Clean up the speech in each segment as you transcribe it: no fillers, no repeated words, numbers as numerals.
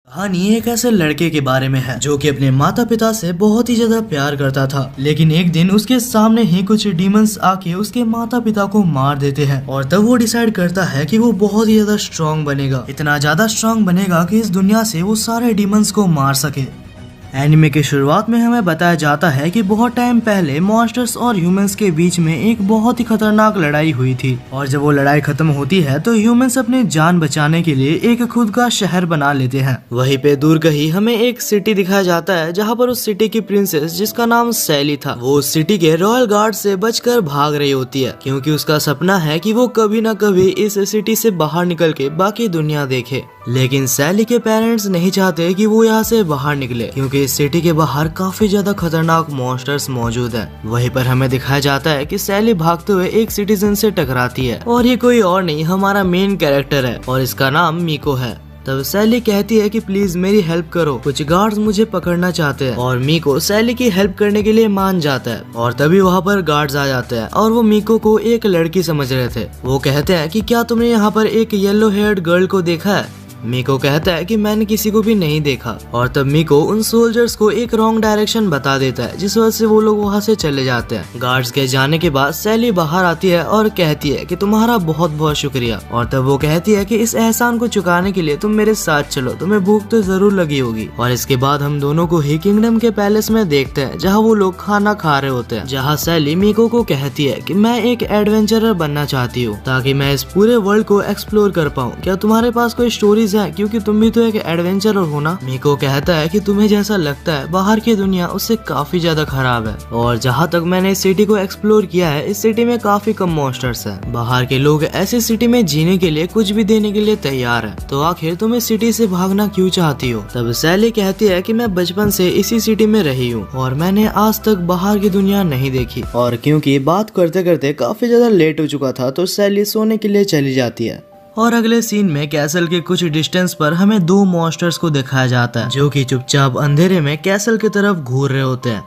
कहानी एक ऐसे लड़के के बारे में है जो कि अपने माता पिता से बहुत ही ज्यादा प्यार करता था। लेकिन एक दिन उसके सामने ही कुछ डीमंस आके उसके माता पिता को मार देते हैं और तब वो डिसाइड करता है कि वो बहुत ही ज्यादा स्ट्रांग बनेगा, इतना ज्यादा स्ट्रांग बनेगा कि इस दुनिया से वो सारे डीमंस को मार सके। एनिमे की शुरुआत में हमें बताया जाता है कि बहुत टाइम पहले मॉन्स्टर्स और ह्यूमंस के बीच में एक बहुत ही खतरनाक लड़ाई हुई थी और जब वो लड़ाई खत्म होती है तो ह्यूमंस अपनी जान बचाने के लिए एक खुद का शहर बना लेते हैं। वहीं पे दूर कहीं हमें एक सिटी दिखाया जाता है जहाँ पर उस सिटी की प्रिंसेस जिसका नाम सैली था वो उस सिटी के रॉयल गार्ड से बचकर भाग रही होती है क्योंकि उसका सपना है कि वो कभी न कभी इस सिटी से बाहर निकल के बाकी दुनिया देखे। लेकिन सैली के पेरेंट्स नहीं चाहते कि वो यहाँ से बाहर निकले क्योंकि इस सिटी के बाहर काफी ज्यादा खतरनाक मॉन्स्टर्स मौजूद हैं। वहीं पर हमें दिखाया जाता है कि सैली भागते हुए एक सिटीजन से टकराती है और ये कोई और नहीं हमारा मेन कैरेक्टर है और इसका नाम मीको है। तब सैली कहती है कि प्लीज मेरी हेल्प करो, कुछ गार्ड्स मुझे पकड़ना चाहते हैं और मीको सैली की हेल्प करने के लिए मान जाता है और तभी वहाँ पर गार्ड्स आ जाते हैं और वो मीको को एक लड़की समझ रहे थे। वो कहते हैं कि क्या तुमने यहाँ पर एक येलो हेयर्ड गर्ल को देखा है? मीको कहता है कि मैंने किसी को भी नहीं देखा और तब मीको उन सोल्जर्स को एक रॉन्ग डायरेक्शन बता देता है जिस वजह से वो लोग वहाँ से चले जाते हैं। गार्ड्स के जाने के बाद सैली बाहर आती है और कहती है कि तुम्हारा बहुत बहुत शुक्रिया और तब वो कहती है कि इस एहसान को चुकाने के लिए तुम मेरे साथ चलो, तुम्हें भूख तो जरूर लगी होगी। और इसके बाद हम दोनों को ही किंगडम के पैलेस में देखते हैं जहाँ वो लोग खाना खा रहे होते हैं, जहाँ सैली मीको को कहती है कि मैं एक एडवेंचरर बनना चाहती हूँ ताकि मैं इस पूरे वर्ल्ड को एक्सप्लोर कर पाऊँ। क्या तुम्हारे पास कोई स्टोरीज है क्योंकि तुम भी तो एक एडवेंचरर हो ना? मीको कहता है कि तुम्हें जैसा लगता है बाहर की दुनिया उससे काफी ज्यादा खराब है और जहाँ तक मैंने इस सिटी को एक्सप्लोर किया है इस सिटी में काफी कम मॉन्स्टर्स हैं। बाहर के लोग ऐसी सिटी में जीने के लिए कुछ भी देने के लिए तैयार है, तो आखिर तुम इस सिटी से भागना क्यों चाहती हो? तब सैली कहती है कि मैं बचपन से इसी सिटी में रही हूँ और मैंने आज तक बाहर की दुनिया नहीं देखी। और क्योंकि बात करते करते काफी ज्यादा लेट हो चुका था तो सैली सोने के लिए चली जाती है। और अगले सीन में कैसल के कुछ डिस्टेंस पर हमें दो मॉन्स्टर्स को दिखाया जाता है जो कि चुपचाप अंधेरे में कैसल की तरफ घूर रहे होते हैं।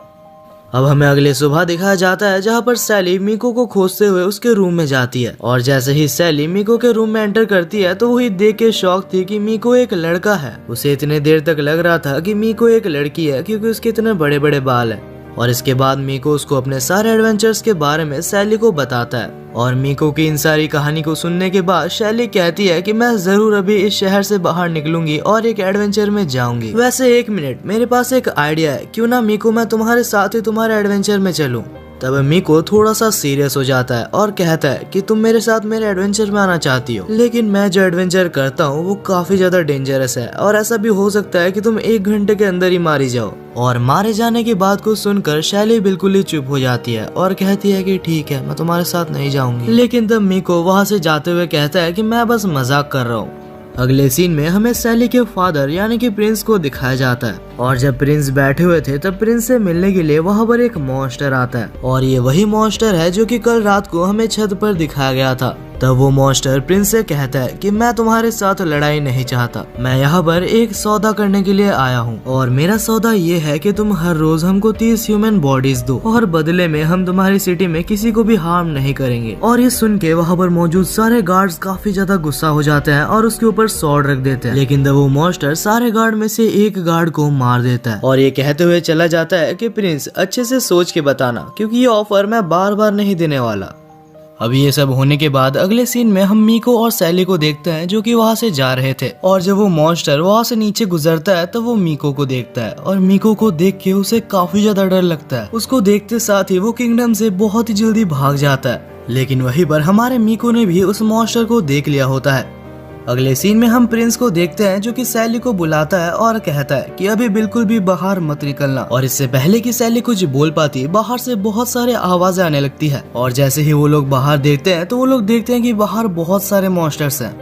अब हमें अगले सुबह दिखाया जाता है जहाँ पर सैली मीको को खोजते हुए उसके रूम में जाती है और जैसे ही सैली मीको के रूम में एंटर करती है तो वही देख के शॉक थी कि मीको एक लड़का है। उसे इतने देर तक लग रहा था कि मीको एक लड़की है क्योंकि उसके इतने बड़े बड़े बाल है। और इसके बाद मीको उसको अपने सारे एडवेंचर्स के बारे में सैली को बताता है और मीको की इन सारी कहानी को सुनने के बाद सैली कहती है कि मैं जरूर अभी इस शहर से बाहर निकलूंगी और एक एडवेंचर में जाऊंगी। वैसे एक मिनट, मेरे पास एक आइडिया है, क्यों ना मीको मैं तुम्हारे साथ ही तुम्हारे एडवेंचर में चलूं? तब मीको थोड़ा सा सीरियस हो जाता है और कहता है कि तुम मेरे साथ मेरे एडवेंचर में आना चाहती हो, लेकिन मैं जो एडवेंचर करता हूँ वो काफी ज्यादा डेंजरस है और ऐसा भी हो सकता है कि तुम 1 घंटे के अंदर ही मारी जाओ। और मारे जाने की बात को सुनकर शैली बिल्कुल ही चुप हो जाती है और कहती है कि ठीक है, मैं तुम्हारे साथ नहीं जाऊंगी। लेकिन तब मीको वहाँ से जाते हुए कहता है कि मैं बस मजाक कर रहा हूँ। अगले सीन में हमें सैली के फादर यानी कि प्रिंस को दिखाया जाता है और जब प्रिंस बैठे हुए थे तब प्रिंस से मिलने के लिए वहाँ पर एक मॉन्स्टर आता है और ये वही मॉन्स्टर है जो कि कल रात को हमें छत पर दिखाया गया था। तब वो मॉन्स्टर प्रिंस से कहता है कि मैं तुम्हारे साथ लड़ाई नहीं चाहता, मैं यहाँ पर एक सौदा करने के लिए आया हूँ और मेरा सौदा ये है कि तुम हर रोज हमको 30 ह्यूमन बॉडीज दो और बदले में हम तुम्हारी सिटी में किसी को भी हार्म नहीं करेंगे। और ये सुन के वहाँ पर मौजूद सारे गार्ड्स काफी ज्यादा गुस्सा हो जाते हैं और उसके ऊपर स्वॉर्ड रख देते हैं। लेकिन तब वो मॉन्स्टर सारे गार्ड में से एक गार्ड को मार देता है और ये कहते हुए चला जाता है कि प्रिंस अच्छे से सोच के बताना क्योंकि ये ऑफर मैं बार बार नहीं देने वाला। अब ये सब होने के बाद अगले सीन में हम मीको और सैली को देखते हैं जो कि वहाँ से जा रहे थे और जब वो मॉन्स्टर वहाँ से नीचे गुजरता है तो वो मीको को देखता है और मीको को देख के उसे काफी ज्यादा डर लगता है। उसको देखते साथ ही वो किंगडम से बहुत ही जल्दी भाग जाता है। लेकिन वहीं पर हमारे मीको ने भी उस मॉन्स्टर को देख लिया होता है। अगले सीन में हम प्रिंस को देखते हैं जो कि सैली को बुलाता है और कहता है कि अभी बिल्कुल भी बाहर मत निकलना। और इससे पहले कि सैली कुछ बोल पाती बाहर से बहुत सारे आवाजें आने लगती है और जैसे ही वो लोग बाहर देखते हैं तो वो लोग देखते हैं कि बाहर बहुत सारे मॉन्स्टर्स हैं।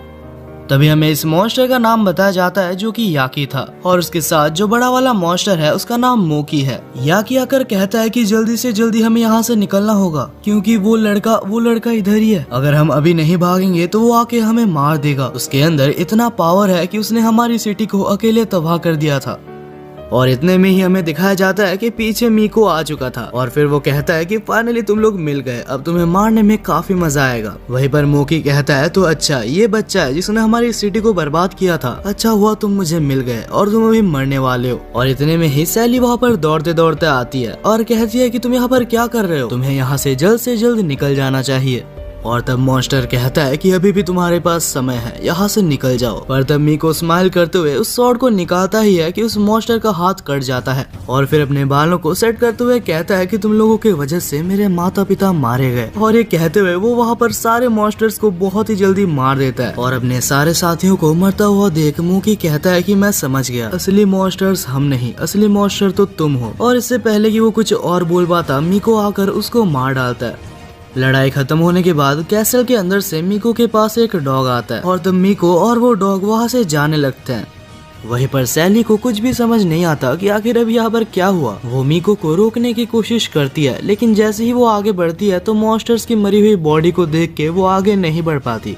तभी हमें इस मॉन्स्टर का नाम बताया जाता है जो कि याकी था और उसके साथ जो बड़ा वाला मॉन्स्टर है उसका नाम मोकी है। याकी आकर कहता है कि जल्दी से जल्दी हमें यहाँ से निकलना होगा क्योंकि वो लड़का इधर ही है, अगर हम अभी नहीं भागेंगे तो वो आके हमें मार देगा। उसके अंदर इतना पावर है कि उसने हमारी सिटी को अकेले तबाह कर दिया था। और इतने में ही हमें दिखाया जाता है कि पीछे मीको आ चुका था और फिर वो कहता है कि फाइनली तुम लोग मिल गए, अब तुम्हें मारने में काफी मजा आएगा। वहीं पर मोकी कहता है तो अच्छा ये बच्चा है जिसने हमारी सिटी को बर्बाद किया था, अच्छा हुआ तुम मुझे मिल गए और तुम अभी मरने वाले हो। और इतने में ही सैली वहाँ पर दौड़ते दौड़ते आती है और कहती है कि तुम यहाँ पर क्या कर रहे हो, तुम्हें यहाँ से जल्द निकल जाना चाहिए। और तब मॉन्स्टर कहता है कि अभी भी तुम्हारे पास समय है, यहाँ से निकल जाओ। पर तब मीको स्माइल करते हुए उस स्वॉर्ड को निकालता ही है कि उस मॉन्स्टर का हाथ कट जाता है और फिर अपने बालों को सेट करते हुए कहता है कि तुम लोगों की वजह से मेरे माता पिता मारे गए। और ये कहते हुए वो वहाँ पर सारे मॉन्स्टर्स को बहुत ही जल्दी मार देता है और अपने सारे साथियों को मरता हुआ देख मोकी कहता है कि मैं समझ गया, असली मॉन्स्टर्स हम नहीं, असली मॉन्स्टर तो तुम हो। और इससे पहले कि वो कुछ और बोल पाता मीको आकर उसको मार डालता है। लड़ाई खत्म होने के बाद कैसल के अंदर से मीको के पास एक डॉग आता है और तब मीको और वो डॉग वहाँ से जाने लगते हैं। वहीं पर सैली को कुछ भी समझ नहीं आता कि आखिर अब यहाँ पर क्या हुआ। वो मीको को रोकने की कोशिश करती है लेकिन जैसे ही वो आगे बढ़ती है तो मॉन्स्टर्स की मरी हुई बॉडी को देख के वो आगे नहीं बढ़ पाती।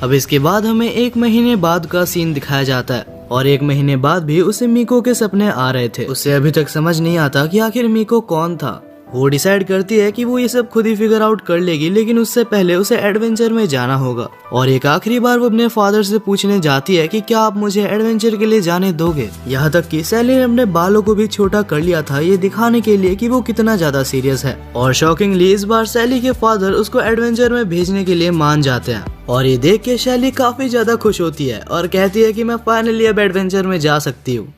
अब इसके बाद हमें 1 महीने बाद का सीन दिखाया जाता है और 1 महीने बाद भी उसे मीको के सपने आ रहे थे। उसे अभी तक समझ नहीं आता कि आखिर मीको कौन था। वो डिसाइड करती है कि वो ये सब खुद ही फिगर आउट कर लेगी, लेकिन उससे पहले उसे एडवेंचर में जाना होगा। और एक आखिरी बार वो अपने फादर से पूछने जाती है कि क्या आप मुझे एडवेंचर के लिए जाने दोगे। यहाँ तक कि सैली ने अपने बालों को भी छोटा कर लिया था ये दिखाने के लिए कि वो कितना ज्यादा सीरियस है। और शॉकिंगली इस बार सैली के फादर उसको एडवेंचर में भेजने के लिए मान जाते हैं और ये देख के सैली काफी ज्यादा खुश होती है और कहती है कि मैं फाइनली अब एडवेंचर में जा सकती हूँ।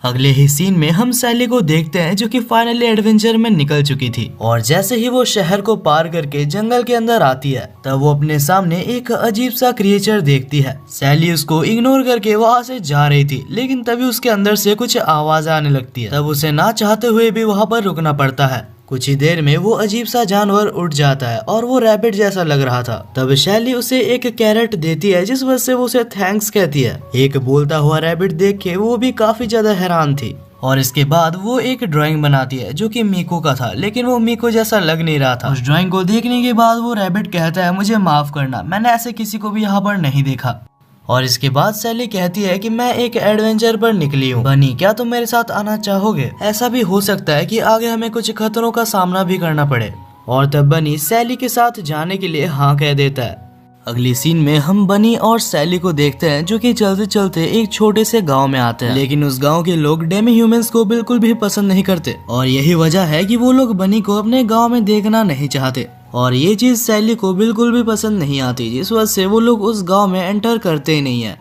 अगले ही सीन में हम सैली को देखते हैं जो कि फाइनली एडवेंचर में निकल चुकी थी और जैसे ही वो शहर को पार करके जंगल के अंदर आती है तब वो अपने सामने एक अजीब सा क्रिएचर देखती है। सैली उसको इग्नोर करके वहाँ से जा रही थी लेकिन तभी उसके अंदर से कुछ आवाज आने लगती है। तब उसे ना चाहते हुए भी वहाँ पर रुकना पड़ता है। कुछ ही देर में वो अजीब सा जानवर उठ जाता है और वो रैबिट जैसा लग रहा था। तब शैली उसे एक कैरेट देती है जिस वजह से वो उसे थैंक्स कहती है। एक बोलता हुआ रैबिट देख के वो भी काफी ज्यादा हैरान थी और इसके बाद वो एक ड्राइंग बनाती है जो कि मीको का था लेकिन वो मीको जैसा लग नहीं रहा था। उस ड्राइंग को देखने के बाद वो रैबिट कहता है मुझे माफ करना, मैंने ऐसे किसी को भी यहाँ पर नहीं देखा। और इसके बाद सैली कहती है कि मैं एक एडवेंचर पर निकली हूँ, बनी क्या तुम मेरे साथ आना चाहोगे? ऐसा भी हो सकता है कि आगे हमें कुछ खतरों का सामना भी करना पड़े। और तब बनी सैली के साथ जाने के लिए हाँ कह देता है। अगली सीन में हम बनी और सैली को देखते हैं जो कि चलते चलते एक छोटे से गांव में आते हैं लेकिन उस गांव के लोग डेमी ह्यूमंस को बिल्कुल भी पसंद नहीं करते और यही वजह है कि वो लोग बनी को अपने गांव में देखना नहीं चाहते और ये चीज सैली को बिल्कुल भी पसंद नहीं आती जिस वजह से वो लोग उस गांव में एंटर करते ही नहीं है।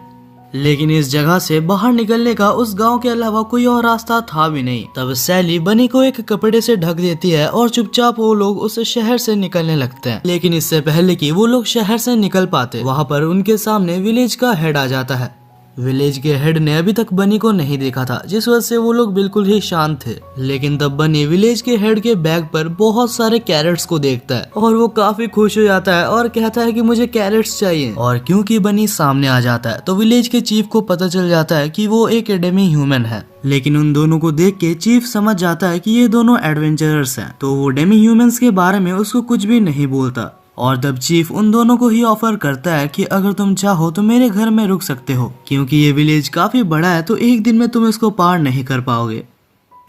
लेकिन इस जगह से बाहर निकलने का उस गांव के अलावा कोई और रास्ता था भी नहीं। तब सैली बनी को एक कपड़े से ढक देती है और चुपचाप वो लोग उस शहर से निकलने लगते हैं। लेकिन इससे पहले कि वो लोग शहर से निकल पाते वहाँ पर उनके सामने विलेज का हेड आ जाता है। विलेज के हेड ने अभी तक बनी को नहीं देखा था जिस वजह से वो लोग बिल्कुल ही शांत थे। लेकिन तब बनी विलेज के हेड के बैग पर बहुत सारे कैरेट्स को देखता है और वो काफी खुश हो जाता है और कहता है कि मुझे कैरेट्स चाहिए। और क्योंकि बनी सामने आ जाता है तो विलेज के चीफ को पता चल जाता है कि वो एक डेमी ह्यूमन है। लेकिन उन दोनों को देख के चीफ समझ जाता है कि ये दोनों एडवेंचरर्स हैं तो वो डेमी ह्यूमंस के बारे में उसको कुछ भी नहीं बोलता। और तब चीफ उन दोनों को ही ऑफर करता है कि अगर तुम चाहो तो मेरे घर में रुक सकते हो क्योंकि ये विलेज काफी बड़ा है तो एक दिन में तुम इसको पार नहीं कर पाओगे।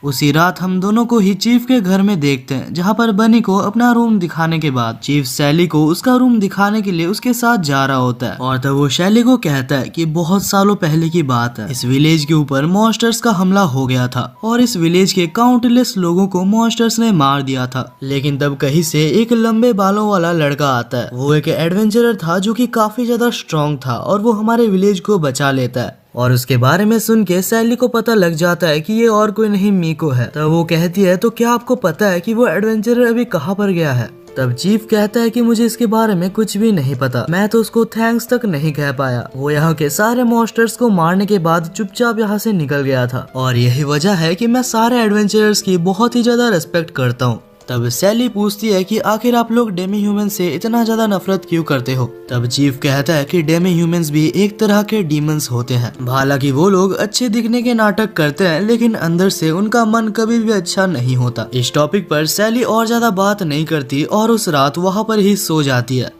उसी रात हम दोनों को ही चीफ के घर में देखते हैं जहाँ पर बनी को अपना रूम दिखाने के बाद चीफ सैली को उसका रूम दिखाने के लिए उसके साथ जा रहा होता है। और तब वो सैली को कहता है कि बहुत सालों पहले की बात है, इस विलेज के ऊपर मॉन्स्टर्स का हमला हो गया था और इस विलेज के काउंटलेस लोगों को मॉन्स्टर्स ने मार दिया था। लेकिन तब कहीं से एक लंबे बालों वाला लड़का आता है। वो एक एडवेंचरर था जो कि काफी ज्यादा स्ट्रॉन्ग था और वो हमारे विलेज को बचा लेता है। और उसके बारे में सुन के सैली को पता लग जाता है कि ये और कोई नहीं मीको है। तब वो कहती है तो क्या आपको पता है कि वो एडवेंचरर अभी कहाँ पर गया है? तब चीफ कहता है कि मुझे इसके बारे में कुछ भी नहीं पता, मैं तो उसको थैंक्स तक नहीं कह पाया। वो यहाँ के सारे मॉन्स्टर्स को मारने के बाद चुपचाप यहाँ से निकल गया था और यही वजह है कि मैं सारे एडवेंचरर्स की बहुत ही ज्यादा रिस्पेक्ट करता हूँ। तब सैली पूछती है कि आखिर आप लोग डेमी ह्यूमन से इतना ज्यादा नफरत क्यों करते हो? तब चीफ कहता है कि डेमी ह्यूमंस भी एक तरह के डीमंस होते हैं। हालांकि वो लोग अच्छे दिखने के नाटक करते हैं लेकिन अंदर से उनका मन कभी भी अच्छा नहीं होता। इस टॉपिक पर सैली और ज्यादा बात नहीं करती और उस रात वहाँ पर ही सो जाती है।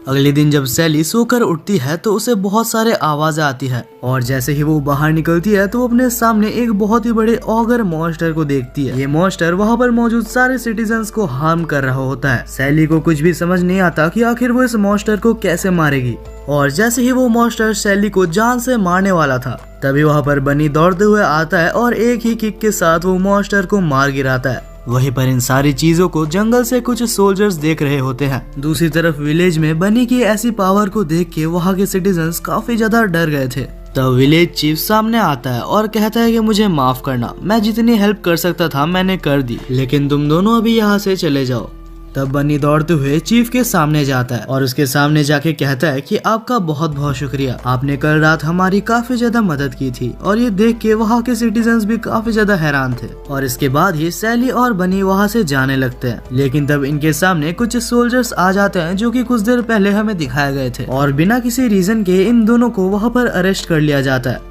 अगले दिन जब सैली सोकर उठती है तो उसे बहुत सारे आवाजें आती है और जैसे ही वो बाहर निकलती है तो वो अपने सामने एक बहुत ही बड़े ऑगर मॉन्स्टर को देखती है। ये मॉन्स्टर वहाँ पर मौजूद सारे सिटीजन्स को हार्म कर रहा होता है। सैली को कुछ भी समझ नहीं आता कि आखिर वो इस मॉन्स्टर को कैसे मारेगी और जैसे ही वो मॉन्स्टर सैली को जान से मारने वाला था तभी वहाँ पर बनी दौड़ते हुए आता है और एक ही किक के साथ वो मॉन्स्टर को मार गिराता है। वहीं पर इन सारी चीजों को जंगल से कुछ सोल्जर्स देख रहे होते हैं। दूसरी तरफ विलेज में बनी की ऐसी पावर को देख के वहाँ के सिटीजन्स काफी ज्यादा डर गए थे। तब विलेज चीफ सामने आता है और कहता है कि मुझे माफ करना, मैं जितनी हेल्प कर सकता था मैंने कर दी, लेकिन तुम दोनों अभी यहाँ से चले जाओ। तब बनी दौड़ते हुए चीफ के सामने जाता है और उसके सामने जाके कहता है कि आपका बहुत बहुत शुक्रिया, आपने कल रात हमारी काफी ज्यादा मदद की थी। और ये देख के वहाँ के सिटीजन्स भी काफी ज्यादा हैरान थे और इसके बाद ही सैली और बनी वहाँ से जाने लगते हैं। लेकिन तब इनके सामने कुछ सोल्जर्स आ जाते हैं जो कि कुछ देर पहले हमें दिखाए गए थे और बिना किसी रीजन के इन दोनों को वहाँ पर अरेस्ट कर लिया जाता है।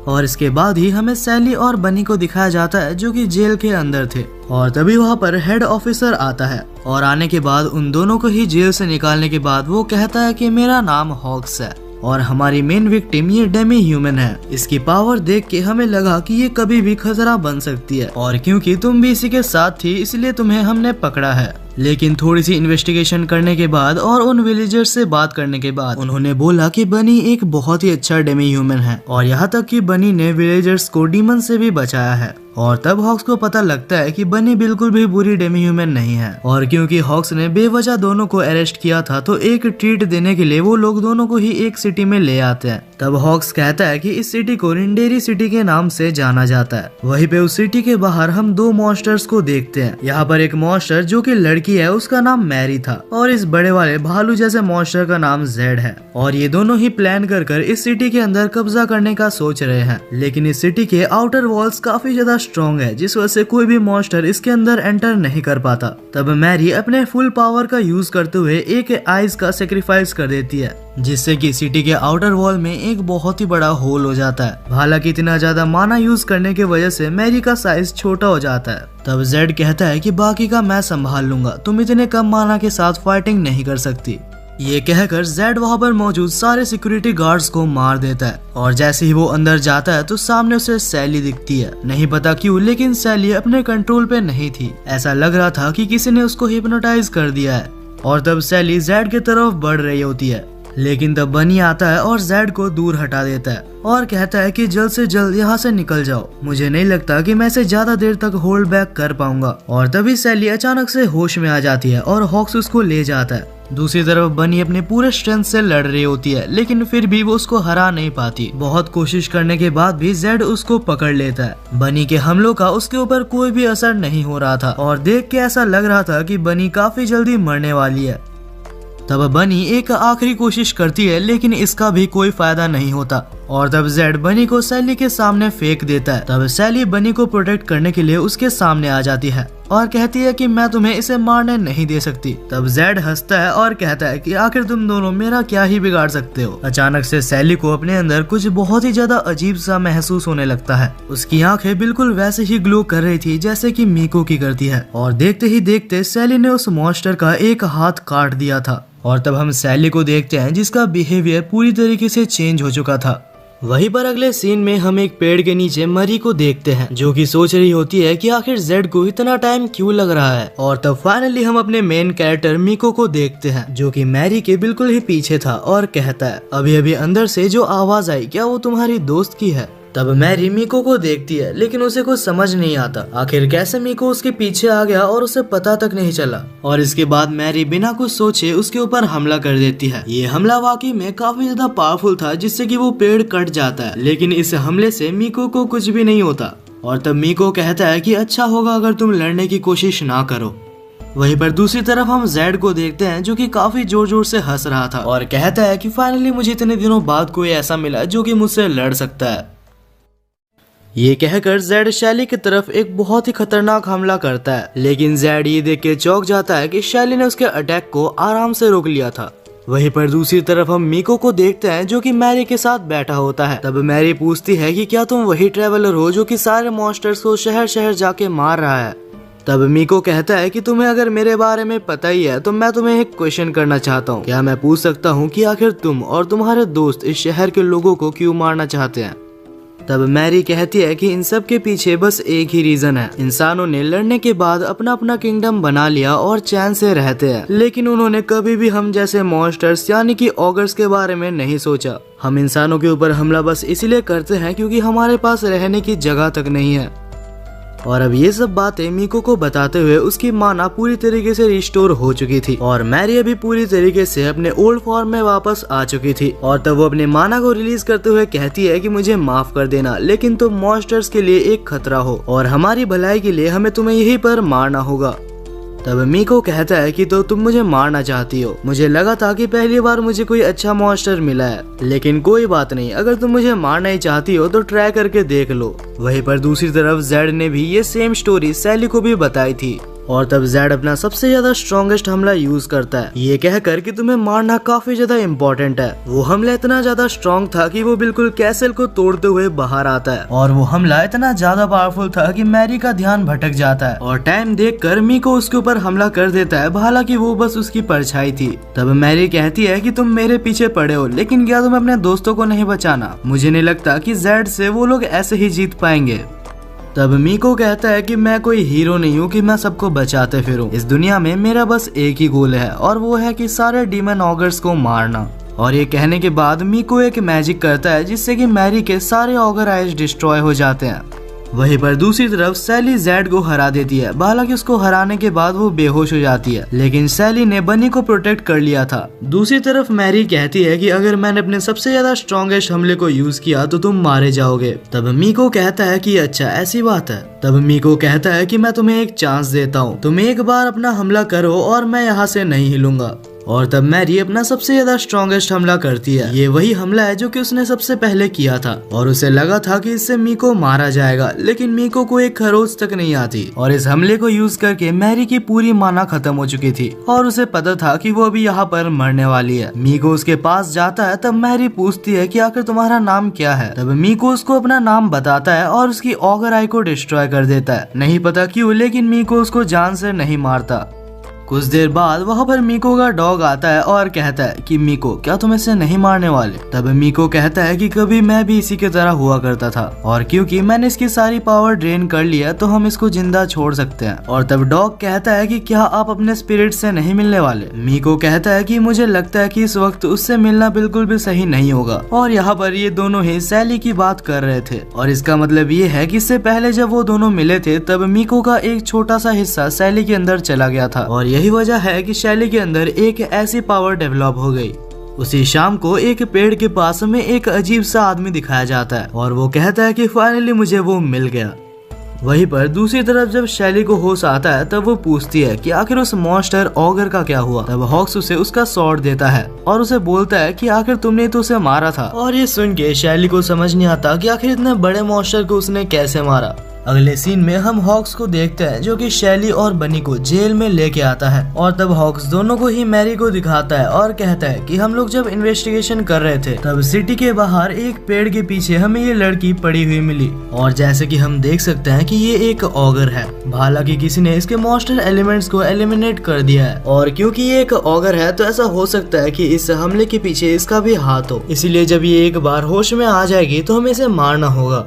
और इसके बाद ही हमें सैली और बनी को दिखाया जाता है जो कि जेल के अंदर थे और तभी वहाँ पर हेड ऑफिसर आता है और आने के बाद उन दोनों को ही जेल से निकालने के बाद वो कहता है कि मेरा नाम हॉक्स है और हमारी मेन विक्टिम ये डेमी ह्यूमन है। इसकी पावर देख के हमें लगा कि ये कभी भी खतरा बन सकती है और क्योंकि तुम भी इसी के साथ थी इसलिए तुम्हें हमने पकड़ा है। लेकिन थोड़ी सी इन्वेस्टिगेशन करने के बाद और उन विलेजर्स से बात करने के बाद उन्होंने बोला कि बनी एक बहुत ही अच्छा डेमी ह्यूमन है और यहाँ तक कि बनी ने विलेजर्स को डीमन से भी बचाया है। और तब हॉक्स को पता लगता है कि बनी बिल्कुल भी बुरी डेमी ह्यूमन नहीं है और क्योंकि हॉक्स ने बेवजह दोनों को अरेस्ट किया था तो एक ट्रीट देने के लिए वो लोग दोनों को ही एक सिटी में ले आते हैं। तब हॉक्स कहता है कि इस सिटी को रिंडेरी सिटी के नाम से जाना जाता है। वहीं पे उस सिटी के बाहर हम दो मॉन्स्टर्स को देखते हैं। यहाँ पर एक मॉन्स्टर जो कि लड़की है उसका नाम मैरी था और इस बड़े वाले भालू जैसे मॉन्स्टर का नाम जेड है और ये दोनों ही प्लान कर इस सिटी के अंदर कब्जा करने का सोच रहे हैं। लेकिन इस सिटी के आउटर वॉल्स काफी ज्यादा स्ट्रॉन्ग है जिस वजह से कोई भी मॉन्स्टर इसके अंदर एंटर नहीं कर पाता। तब मैरी अपने फुल पावर का यूज करते हुए एक आइस का सेक्रीफाइस कर देती है जिससे कि सिटी के आउटर वॉल में एक बहुत ही बड़ा होल हो जाता है। हालांकि इतना ज्यादा माना यूज करने की वजह से मैरी का साइज छोटा हो जाता है। तब जेड कहता है कि बाकी का मैं संभाल लूंगा, तुम इतने कम माना के साथ फाइटिंग नहीं कर सकती। ये कहकर जेड वहाँ पर मौजूद सारे सिक्योरिटी गार्ड्स को मार देता है और जैसे ही वो अंदर जाता है तो सामने उसे सैली दिखती है। नहीं पता क्यों लेकिन सैली अपने कंट्रोल पे नहीं थी, ऐसा लग रहा था कि किसी ने उसको हिप्नोटाइज कर दिया है। और तब सैली जेड की तरफ बढ़ रही होती है लेकिन तब बनी आता है और जेड को दूर हटा देता है और कहता है कि जल्द से जल्द यहाँ से निकल जाओ, मुझे नहीं लगता कि मैं इसे ज्यादा देर तक होल्ड बैक कर पाऊंगा। और तभी सैली अचानक से होश में आ जाती है और हॉक्स उसको ले जाता है। दूसरी तरफ बनी अपने पूरे स्ट्रेंथ से लड़ रही होती है लेकिन फिर भी वो उसको हरा नहीं पाती। बहुत कोशिश करने के बाद भी जेड उसको पकड़ लेता है। बनी के हमलों का उसके ऊपर कोई भी असर नहीं हो रहा था और देख के ऐसा लग रहा था कि बनी काफी जल्दी मरने वाली है। तब बनी एक आखिरी कोशिश करती है लेकिन इसका भी कोई फायदा नहीं होता और तब जेड बनी को सैली के सामने फेंक देता है। तब सैली बनी को प्रोटेक्ट करने के लिए उसके सामने आ जाती है और कहती है कि मैं तुम्हें इसे मारने नहीं दे सकती। तब जेड हंसता है और कहता है कि आखिर तुम दोनों मेरा क्या ही बिगाड़ सकते हो। अचानक से सैली को अपने अंदर कुछ बहुत ही ज्यादा अजीब सा महसूस होने लगता है। उसकी आंखें बिल्कुल वैसे ही ग्लो कर रही थी जैसे कि मीको की करती है और देखते ही देखते सैली ने उस मॉन्स्टर का एक हाथ काट दिया था। और तब हम सैली को देखते हैं जिसका बिहेवियर पूरी तरीके से चेंज हो चुका था। वहीं पर अगले सीन में हम एक पेड़ के नीचे मरी को देखते हैं जो कि सोच रही होती है कि आखिर जेड को इतना टाइम क्यों लग रहा है। और तब फाइनली हम अपने मेन कैरेक्टर मीको को देखते हैं जो कि मैरी के बिल्कुल ही पीछे था और कहता है अभी अभी अंदर से जो आवाज आई क्या वो तुम्हारी दोस्त की है। तब मैरी मीको को देखती है लेकिन उसे कुछ समझ नहीं आता आखिर कैसे मीको उसके पीछे आ गया और उसे पता तक नहीं चला। और इसके बाद मैरी बिना कुछ सोचे उसके ऊपर हमला कर देती है। ये हमला वाकई में काफी ज्यादा पावरफुल था जिससे कि वो पेड़ कट जाता है लेकिन इस हमले से मीको को कुछ भी नहीं होता। और तब मीको कहता है कि अच्छा होगा अगर तुम लड़ने की कोशिश ना करो। वहीं पर दूसरी तरफ हम जेड को देखते हैं जो कि काफी जोर जोर से हंस रहा था और कहता है कि फाइनली मुझे इतने दिनों बाद कोई ऐसा मिला जो कि मुझसे लड़ सकता है। ये कहकर जेड शैली की तरफ एक बहुत ही खतरनाक हमला करता है लेकिन जेड ये देख के चौंक जाता है कि शैली ने उसके अटैक को आराम से रोक लिया था। वहीं पर दूसरी तरफ हम मीको को देखते हैं जो कि मैरी के साथ बैठा होता है। तब मैरी पूछती है कि क्या तुम वही ट्रेवलर हो जो कि सारे मॉन्स्टर्स को शहर शहर जाके मार रहा है। तब मीको कहता है कि तुम्हें अगर मेरे बारे में पता ही है तो मैं तुम्हें एक क्वेश्चन करना चाहता हूँ। क्या मैं पूछ सकता हूँ कि आखिर तुम और तुम्हारे दोस्त इस शहर के लोगों को क्यों मारना चाहते हैं? तब मैरी कहती है कि इन सब के पीछे बस एक ही रीजन है। इंसानों ने लड़ने के बाद अपना अपना किंगडम बना लिया और चैन से रहते हैं, लेकिन उन्होंने कभी भी हम जैसे मॉन्स्टर्स यानी कि ऑगर्स के बारे में नहीं सोचा। हम इंसानों के ऊपर हमला बस इसलिए करते हैं क्योंकि हमारे पास रहने की जगह तक नहीं है। और अब ये सब बातें मीको को बताते हुए उसकी माना पूरी तरीके से रिस्टोर हो चुकी थी और मैरी अभी पूरी तरीके से अपने ओल्ड फॉर्म में वापस आ चुकी थी। और तब वो अपने माना को रिलीज करते हुए कहती है कि मुझे माफ कर देना, लेकिन तुम मॉन्स्टर्स के लिए एक खतरा हो और हमारी भलाई के लिए हमें तुम्हें यहीं पर मारना होगा। तब मीको कहता है कि तो तुम मुझे मारना चाहती हो। मुझे लगा था कि पहली बार मुझे कोई अच्छा मॉन्स्टर मिला है, लेकिन कोई बात नहीं, अगर तुम मुझे मारना ही चाहती हो तो ट्राई करके देख लो। वहीं पर दूसरी तरफ जेड ने भी ये सेम स्टोरी सैली को भी बताई थी और तब जेड अपना सबसे ज्यादा स्ट्रॉन्गेस्ट हमला यूज करता है, ये कहकर कि तुम्हें मारना काफी ज्यादा इम्पोर्टेंट है। वो हमला इतना ज्यादा स्ट्रॉन्ग था कि वो बिल्कुल कैसल को तोड़ते हुए बाहर आता है और वो हमला इतना ज्यादा पावरफुल था कि मैरी का ध्यान भटक जाता है और टाइम देखकर मीको उसके ऊपर हमला कर देता है, हालांकि वो बस उसकी परछाई थी। तब मैरी कहती है कि तुम मेरे पीछे पड़े हो, लेकिन क्या तुम अपने दोस्तों को नहीं बचाना? मुझे नहीं लगता कि जेड से वो लोग ऐसे ही जीत पाएंगे। तब मीको कहता है कि मैं कोई हीरो नहीं हूँ कि मैं सबको बचाते फिरूं। इस दुनिया में मेरा बस एक ही गोल है और वो है कि सारे डीमन ऑगर्स को मारना। और ये कहने के बाद मीको एक मैजिक करता है जिससे कि मैरी के सारे ऑगर आइज डिस्ट्रॉय हो जाते हैं। वहीं पर दूसरी तरफ सैली जेड को हरा देती है, हालांकि उसको हराने के बाद वो बेहोश हो जाती है, लेकिन सैली ने बनी को प्रोटेक्ट कर लिया था। दूसरी तरफ मैरी कहती है कि अगर मैंने अपने सबसे ज्यादा स्ट्रॉन्गेस्ट हमले को यूज किया तो तुम मारे जाओगे। तब मीको कहता है कि अच्छा ऐसी बात है। तब मीको कहता है कि मैं तुम्हें एक चांस देता हूँ, तुम एक बार अपना हमला करो और मैं यहाँ से नहीं हिलूंगा। और तब मैरी अपना सबसे ज्यादा स्ट्रॉन्गेस्ट हमला करती है। ये वही हमला है जो कि उसने सबसे पहले किया था और उसे लगा था कि इससे मीको मारा जाएगा, लेकिन मीको को एक खरोच तक नहीं आती और इस हमले को यूज करके मैरी की पूरी माना खत्म हो चुकी थी और उसे पता था कि वो अभी यहाँ पर मरने वाली है। मीको उसके पास जाता है, तब मैरी पूछती है कि आखिर तुम्हारा नाम क्या है? तब मीको उसको अपना नाम बताता है और उसकी ऑगर आई को डिस्ट्रॉय कर देता है। नहीं पता क्यों, लेकिन मीको उसको जान से नहीं मारता। कुछ देर बाद वहाँ पर मीको का डॉग आता है और कहता है कि मीको क्या तुम इसे नहीं मारने वाले? तब मीको कहता है कि कभी मैं भी इसी की तरह हुआ करता था और क्योंकि मैंने इसकी सारी पावर ड्रेन कर लिया तो हम इसको जिंदा छोड़ सकते हैं। और तब डॉग कहता है कि क्या आप अपने स्पिरिट से नहीं मिलने वाले? मीको कहता है कि मुझे लगता है कि इस वक्त उससे मिलना बिल्कुल भी सही नहीं होगा। और यहाँ पर ये दोनों ही सैली की बात कर रहे थे और इसका मतलब ये है कि इससे पहले जब वो दोनों मिले थे तब मीको का एक छोटा सा हिस्सा सैली के अंदर चला गया था और यही वजह है कि शैली के अंदर एक ऐसी पावर डेवलप हो गई। उसी शाम को एक पेड़ के पास में एक अजीब सा आदमी दिखाया जाता है और वो कहता है कि फाइनली मुझे वो मिल गया। वहीं पर दूसरी तरफ जब शैली को होश आता है तब वो पूछती है कि आखिर उस मॉन्स्टर ऑगर का क्या हुआ? तब हॉक्स उसे उसका स्वॉर्ड देता है और उसे बोलता है कि आखिर तुमने तो उसे मारा था। और ये सुन के शैली को समझ नहीं आता कि आखिर इतने बड़े मॉन्स्टर को उसने कैसे मारा। अगले सीन में हम हॉक्स को देखते हैं जो कि शैली और बनी को जेल में लेके आता है और तब हॉक्स दोनों को ही मैरी को दिखाता है और कहता है कि हम लोग जब इन्वेस्टिगेशन कर रहे थे तब सिटी के बाहर एक पेड़ के पीछे हमें ये लड़की पड़ी हुई मिली और जैसे कि हम देख सकते हैं कि ये एक ऑगर है। हालांकि किसी ने इसके मॉन्स्टर एलिमेंट्स को एलिमिनेट कर दिया है और क्योंकि ये एक ऑगर है तो ऐसा हो सकता है कि इस हमले के पीछे इसका भी हाथ हो, इसीलिए जब ये एक बार होश में आ जाएगी तो हमें इसे मारना होगा।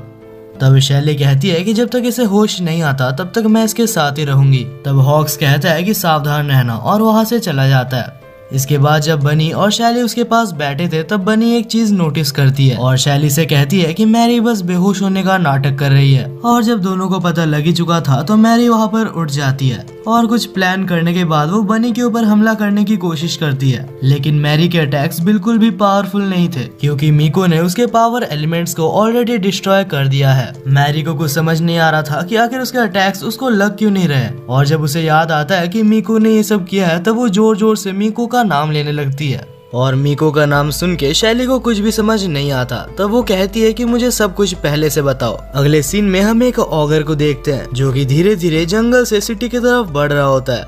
तब शैली कहती है कि जब तक इसे होश नहीं आता तब तक मैं इसके साथ ही रहूंगी। तब हॉक्स कहता है कि सावधान रहना और वहाँ से चला जाता है। इसके बाद जब बनी और शैली उसके पास बैठे थे तब बनी एक चीज नोटिस करती है और शैली से कहती है कि मैरी बस बेहोश होने का नाटक कर रही है। और जब दोनों को पता लग ही चुका था तो मैरी वहाँ पर उठ जाती है और कुछ प्लान करने के बाद वो बनी के ऊपर हमला करने की कोशिश करती है, लेकिन मैरी के अटैक्स बिल्कुल भी पावरफुल नहीं थे क्योंकि मीको ने उसके पावर एलिमेंट्स को ऑलरेडी डिस्ट्रॉय कर दिया है। मैरी को कुछ समझ नहीं आ रहा था कि आखिर उसके अटैक्स उसको लग क्यों नहीं रहे और जब उसे याद आता है कि मीको ने ये सब किया है तब वो जोर जोर से मीको का नाम लेने लगती है और मीको का नाम सुन के शैली को कुछ भी समझ नहीं आता। तब वो कहती है कि मुझे सब कुछ पहले से बताओ। अगले सीन में हम एक ऑगर को देखते हैं जो कि धीरे धीरे जंगल से सिटी की तरफ बढ़ रहा होता है।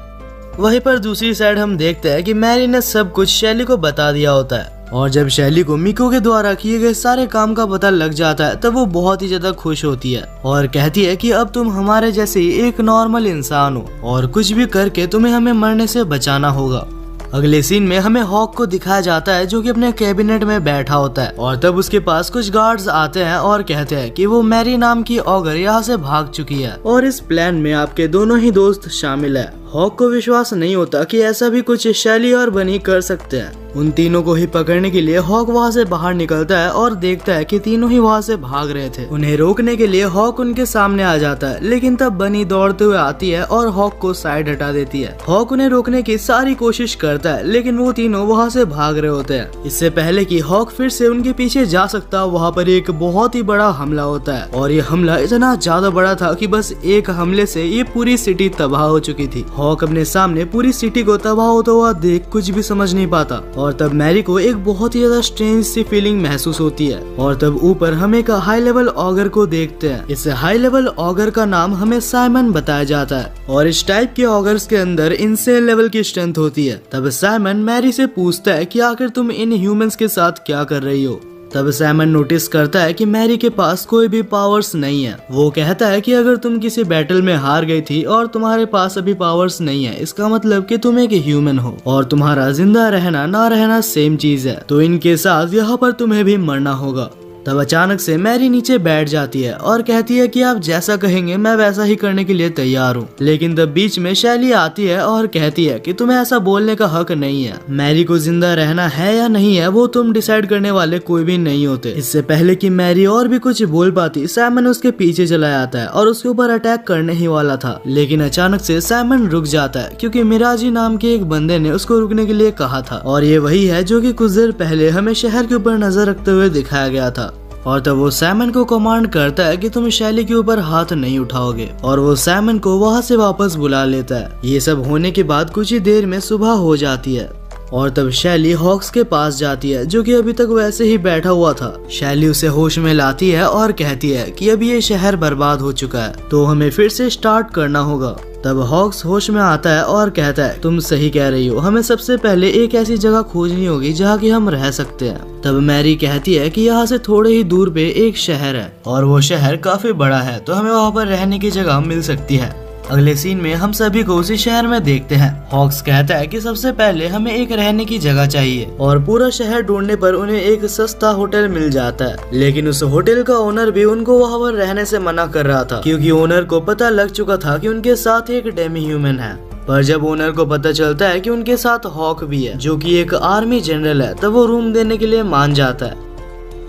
वहीं पर दूसरी साइड हम देखते हैं कि मैरी ने सब कुछ शैली को बता दिया होता है। और जब शैली को मिको के द्वारा किए गए सारे काम का पता लग जाता है तब वो बहुत ही ज्यादा खुश होती है और कहती है कि अब तुम हमारे जैसे ही एक नॉर्मल इंसान हो और कुछ भी करके तुम्हें हमें मरने से बचाना होगा। अगले सीन में हमें हॉक को दिखाया जाता है जो कि अपने कैबिनेट में बैठा होता है और तब उसके पास कुछ गार्ड्स आते हैं और कहते हैं कि वो मैरी नाम की ऑगर यहाँ से भाग चुकी है और इस प्लान में आपके दोनों ही दोस्त शामिल है। हॉक को विश्वास नहीं होता कि ऐसा भी कुछ शैली और बनी कर सकते हैं। उन तीनों को ही पकड़ने के लिए हॉक वहाँ से बाहर निकलता है और देखता है कि तीनों ही वहाँ से भाग रहे थे। उन्हें रोकने के लिए हॉक उनके सामने आ जाता है, लेकिन तब बनी दौड़ते हुए आती है और हॉक को साइड हटा देती है। हॉक उन्हें रोकने की सारी कोशिश करता है, लेकिन वो तीनों वहाँ से भाग रहे होते हैं। इससे पहले कि हॉक फिर से उनके पीछे जा सकता, वहाँ पर एक बहुत ही बड़ा हमला होता है और ये हमला इतना ज्यादा बड़ा था कि बस एक हमले से ये पूरी सिटी तबाह हो चुकी थी। हॉक अपने सामने पूरी सिटी को तबाह होता हुआ देख कुछ भी समझ नहीं पाता और तब मैरी को एक बहुत ही ज्यादा स्ट्रेंज सी फीलिंग महसूस होती है और तब ऊपर हम एक हाई लेवल ऑगर को देखते हैं। इस हाई लेवल ऑगर का नाम हमें साइमन बताया जाता है और इस टाइप के ऑगर्स के अंदर इनसेन लेवल की स्ट्रेंथ होती है। तब साइमन मैरी से पूछता है कि आखिर तुम इन ह्यूमंस के साथ क्या कर रही हो। तब साइमन नोटिस करता है कि मैरी के पास कोई भी पावर्स नहीं है। वो कहता है कि अगर तुम किसी बैटल में हार गई थी और तुम्हारे पास अभी पावर्स नहीं है, इसका मतलब कि तुम एक ह्यूमन हो और तुम्हारा जिंदा रहना ना रहना सेम चीज है, तो इनके साथ यहाँ पर तुम्हें भी मरना होगा। तब अचानक से मैरी नीचे बैठ जाती है और कहती है कि आप जैसा कहेंगे मैं वैसा ही करने के लिए तैयार हूँ। लेकिन तब बीच में शैली आती है और कहती है कि तुम्हें ऐसा बोलने का हक नहीं है। मैरी को जिंदा रहना है या नहीं है वो तुम डिसाइड करने वाले कोई भी नहीं होते। इससे पहले कि मैरी और भी कुछ बोल पाती, साइमन उसके पीछे चला जाता है और उसके ऊपर अटैक करने ही वाला था। लेकिन अचानक से साइमन रुक जाता है क्योंकि मिराजी नाम के एक बंदे ने उसको रुकने के लिए कहा था और ये वही है जो कि कुछ देर पहले हमें शहर के ऊपर नजर रखते हुए दिखाया गया था। और तब वो साइमन को कमांड करता है कि तुम शैली के ऊपर हाथ नहीं उठाओगे और वो साइमन को वहाँ से वापस बुला लेता है। ये सब होने के बाद कुछ ही देर में सुबह हो जाती है और तब शैली हॉक्स के पास जाती है जो कि अभी तक वैसे ही बैठा हुआ था। शैली उसे होश में लाती है और कहती है कि अभी ये शहर बर्बाद हो चुका है तो हमें फिर से स्टार्ट करना होगा। तब हॉक्स होश में आता है और कहता है तुम सही कह रही हो, हमें सबसे पहले एक ऐसी जगह खोजनी होगी जहाँ की हम रह सकते हैं। तब मैरी कहती है कि यहाँ से थोड़े ही दूर पे एक शहर है और वो शहर काफी बड़ा है तो हमें वहाँ पर रहने की जगह मिल सकती है। अगले सीन में हम सभी को उसी शहर में देखते हैं। हॉक्स कहता है कि सबसे पहले हमें एक रहने की जगह चाहिए और पूरा शहर ढूंढने पर उन्हें एक सस्ता होटल मिल जाता है। लेकिन उस होटल का ओनर भी उनको वहाँ पर रहने से मना कर रहा था क्योंकि ओनर को पता लग चुका था कि उनके साथ एक डेमी ह्यूमन है। पर जब ओनर को पता चलता है कि उनके साथ हॉक भी है जो कि एक आर्मी जनरल है, तब वो रूम देने के लिए मान जाता है।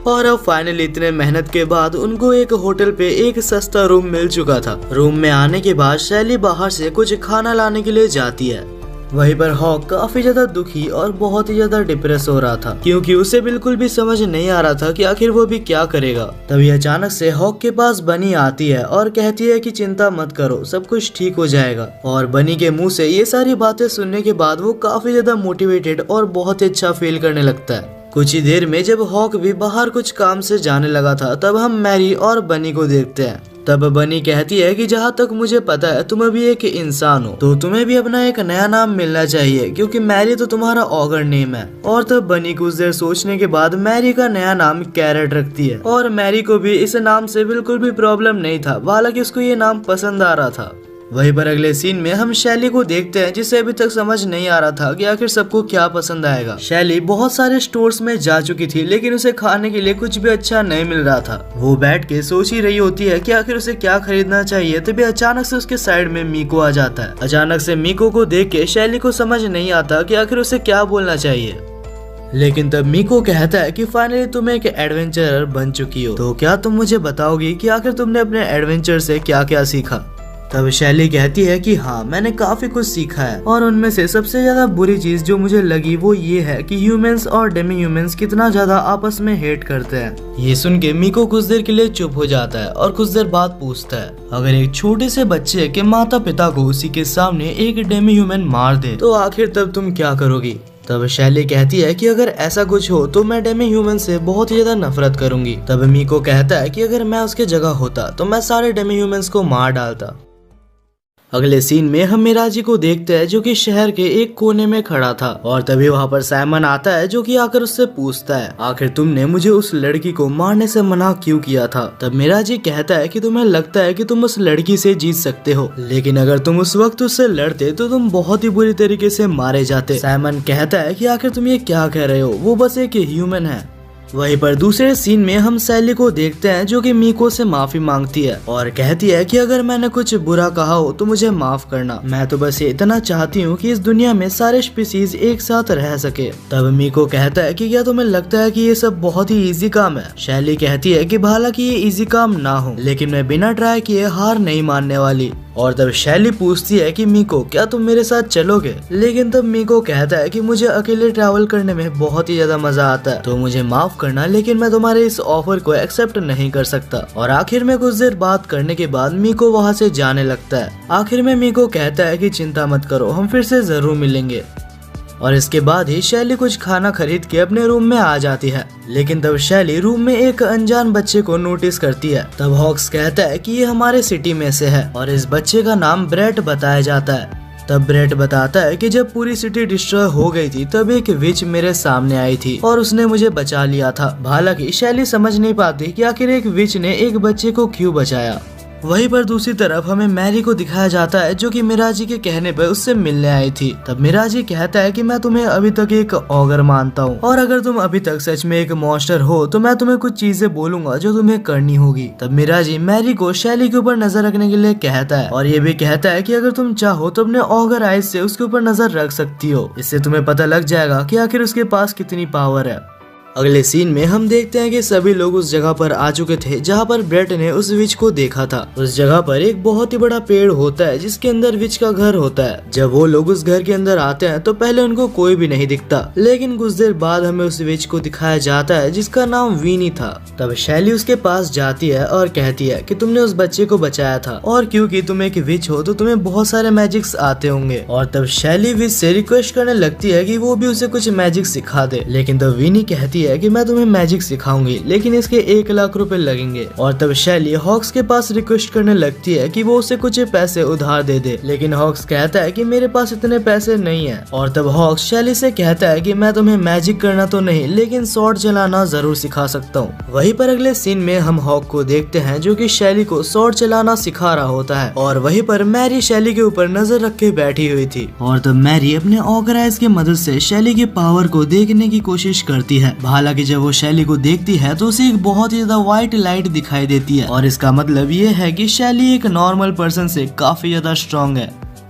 और अब फाइनली इतने मेहनत के बाद उनको एक होटल पे एक सस्ता रूम मिल चुका था। रूम में आने के बाद शैली बाहर से कुछ खाना लाने के लिए जाती है। वहीं पर हॉक काफी ज्यादा दुखी और बहुत ही ज्यादा डिप्रेस हो रहा था क्योंकि उसे बिल्कुल भी समझ नहीं आ रहा था कि आखिर वो भी क्या करेगा। तभी अचानक से हॉक के पास बनी आती है और कहती है कि चिंता मत करो, सब कुछ ठीक हो जाएगा। और बनी के मुंह से ये सारी बातें सुनने के बाद वो काफी ज्यादा मोटिवेटेड और बहुत ही अच्छा फील करने लगता है। कुछ ही देर में जब हॉक भी बाहर कुछ काम से जाने लगा था तब हम मैरी और बनी को देखते हैं। तब बनी कहती है कि जहाँ तक मुझे पता है तुम अभी एक इंसान हो तो तुम्हें भी अपना एक नया नाम मिलना चाहिए क्योंकि मैरी तो तुम्हारा ऑगर नेम है। और तब बनी कुछ देर सोचने के बाद मैरी का नया नाम कैरेट रखती है और मैरी को भी इस नाम से बिल्कुल भी प्रॉब्लम नहीं था, हालांकि उसको ये नाम पसंद आ रहा था। वहीं पर अगले सीन में हम शैली को देखते हैं जिसे अभी तक समझ नहीं आ रहा था कि आखिर सबको क्या पसंद आएगा। शैली बहुत सारे स्टोर्स में जा चुकी थी लेकिन उसे खाने के लिए कुछ भी अच्छा नहीं मिल रहा था। वो बैठ के सोच ही रही होती है कि आखिर उसे क्या खरीदना चाहिए, तभी अचानक से उसके साइड में मीको आ जाता है। अचानक से मीको को देख के शैली को समझ नहीं आता कि आखिर उसे क्या बोलना चाहिए। लेकिन तब मीको कहता है कि फाइनली तुम एक एडवेंचरर बन चुकी हो, तो क्या तुम मुझे बताओगी कि आखिर तुमने अपने एडवेंचर से क्या क्या सीखा। तब शैली कहती है कि हाँ, मैंने काफी कुछ सीखा है और उनमें से सबसे ज्यादा बुरी चीज जो मुझे लगी वो ये है कि ह्यूमंस और डेमी ह्यूमंस कितना ज्यादा आपस में हेट करते हैं। ये सुन के मीको कुछ देर के लिए चुप हो जाता है और कुछ देर बाद पूछता है, अगर एक छोटे से बच्चे के माता पिता को उसी के सामने एक डेमी ह्यूमन मार दे तो आखिर तब तुम क्या करोगी। तब शैली कहती है कि अगर ऐसा कुछ हो तो मैं डेमी ह्यूमन से बहुत ही ज्यादा नफरत करूंगी। तब मीको कहता है कि अगर मैं उसके जगह होता तो मैं सारे डेमी ह्यूमंस को मार डालता। अगले सीन में हम मिराजी को देखते हैं जो कि शहर के एक कोने में खड़ा था और तभी वहाँ पर साइमन आता है जो कि आकर उससे पूछता है आखिर तुमने मुझे उस लड़की को मारने से मना क्यों किया था। तब मिराजी कहता है कि तुम्हें लगता है कि तुम उस लड़की से जीत सकते हो, लेकिन अगर तुम उस वक्त उससे लड़ते तो तुम बहुत ही बुरी तरीके से मारे जाते। साइमन कहता है कि आखिर तुम ये क्या कह रहे हो, वो बस एक ह्यूमन है। वहीं पर दूसरे सीन में हम सैली को देखते हैं जो कि मीको से माफी मांगती है और कहती है कि अगर मैंने कुछ बुरा कहा हो तो मुझे माफ करना, मैं तो बस ये इतना चाहती हूँ कि इस दुनिया में सारे स्पीसीज एक साथ रह सके। तब मीको कहता है कि क्या तुम्हें लगता है कि ये सब बहुत ही इजी काम है। शैली कहती है कि हालांकि ये इजी काम ना हो, लेकिन मैं बिना ट्राई किए हार नहीं मानने वाली। और तब शैली पूछती है कि मीको क्या तुम मेरे साथ चलोगे, लेकिन तब मीको कहता है कि मुझे अकेले ट्रैवल करने में बहुत ही ज्यादा मजा आता है, तो मुझे माफ करना, लेकिन मैं तुम्हारे इस ऑफर को एक्सेप्ट नहीं कर सकता। और आखिर में कुछ देर बात करने के बाद मीको वहाँ से जाने लगता है। आखिर में मीको कहता है कि चिंता मत करो, हम फिर से जरूर मिलेंगे। और इसके बाद ही शैली कुछ खाना खरीद के अपने रूम में आ जाती है, लेकिन तब शैली रूम में एक अनजान बच्चे को नोटिस करती है। तब हॉक्स कहता है कि ये हमारे सिटी में से है और इस बच्चे का नाम ब्रेट बताया जाता है। तब ब्रेट बताता है कि जब पूरी सिटी डिस्ट्रॉय हो गई थी तब एक विच मेरे सामने आई थी और उसने मुझे बचा लिया था। हालांकि शैली समझ नहीं पाती कि आखिर एक विच ने एक बच्चे को क्यों बचाया। वहीं पर दूसरी तरफ हमें मैरी को दिखाया जाता है जो कि मिराजी के कहने पर उससे मिलने आई थी। तब मिराजी कहता है कि मैं तुम्हें अभी तक एक ऑगर मानता हूँ और अगर तुम अभी तक सच में एक मॉन्स्टर हो तो मैं तुम्हें कुछ चीजें बोलूंगा जो तुम्हें करनी होगी। तब मिराजी मैरी को शैली के ऊपर नजर रखने के लिए कहता है और ये भी कहता है कि अगर तुम चाहो तो अपने ऑगर आइज से उसके ऊपर नजर रख सकती हो, इससे तुम्हें पता लग जाएगा कि आखिर उसके पास कितनी पावर है। अगले सीन में हम देखते हैं कि सभी लोग उस जगह पर आ चुके थे जहाँ पर ब्रेट ने उस विच को देखा था। उस जगह पर एक बहुत ही बड़ा पेड़ होता है जिसके अंदर विच का घर होता है। जब वो लोग उस घर के अंदर आते हैं तो पहले उनको कोई भी नहीं दिखता, लेकिन कुछ देर बाद हमें उस विच को दिखाया जाता है जिसका नाम वीनी था। तब शैली उसके पास जाती है और कहती है कि तुमने उस बच्चे को बचाया था और क्योंकि तुम एक विच हो तो तुम्हें बहुत सारे मैजिक्स आते होंगे। और तब शैली विच से रिक्वेस्ट करने लगती है कि वो भी उसे कुछ मैजिक सिखा दे, लेकिन तब वीनी कहती है कि मैं तुम्हें मैजिक सिखाऊंगी, लेकिन इसके 1 लाख रुपए लगेंगे। और तब शैली हॉक्स के पास रिक्वेस्ट करने लगती है कि वो उसे कुछ पैसे उधार दे दे, लेकिन हॉक्स कहता है कि मेरे पास इतने पैसे नहीं है। और तब हॉक्स शैली से कहता है कि मैं तुम्हें मैजिक करना तो नहीं लेकिन स्वॉर्ड चलाना जरूर सिखा सकता हूँ। वहीं पर अगले सीन में हम हॉक को देखते हैं जो कि शैली को स्वॉर्ड चलाना सिखा रहा होता है और वहीं पर मैरी शैली के ऊपर नजर रख के बैठी हुई थी। और तब मैरी अपने ऑगर आइज की मदद से शैली के पावर को देखने की कोशिश करती है। हालांकि जब वो शैली को देखती है तो उसे एक बहुत ही ज्यादा व्हाइट लाइट दिखाई देती है और इसका मतलब ये है कि शैली एक नॉर्मल पर्सन से काफी ज्यादा स्ट्रॉन्ग है।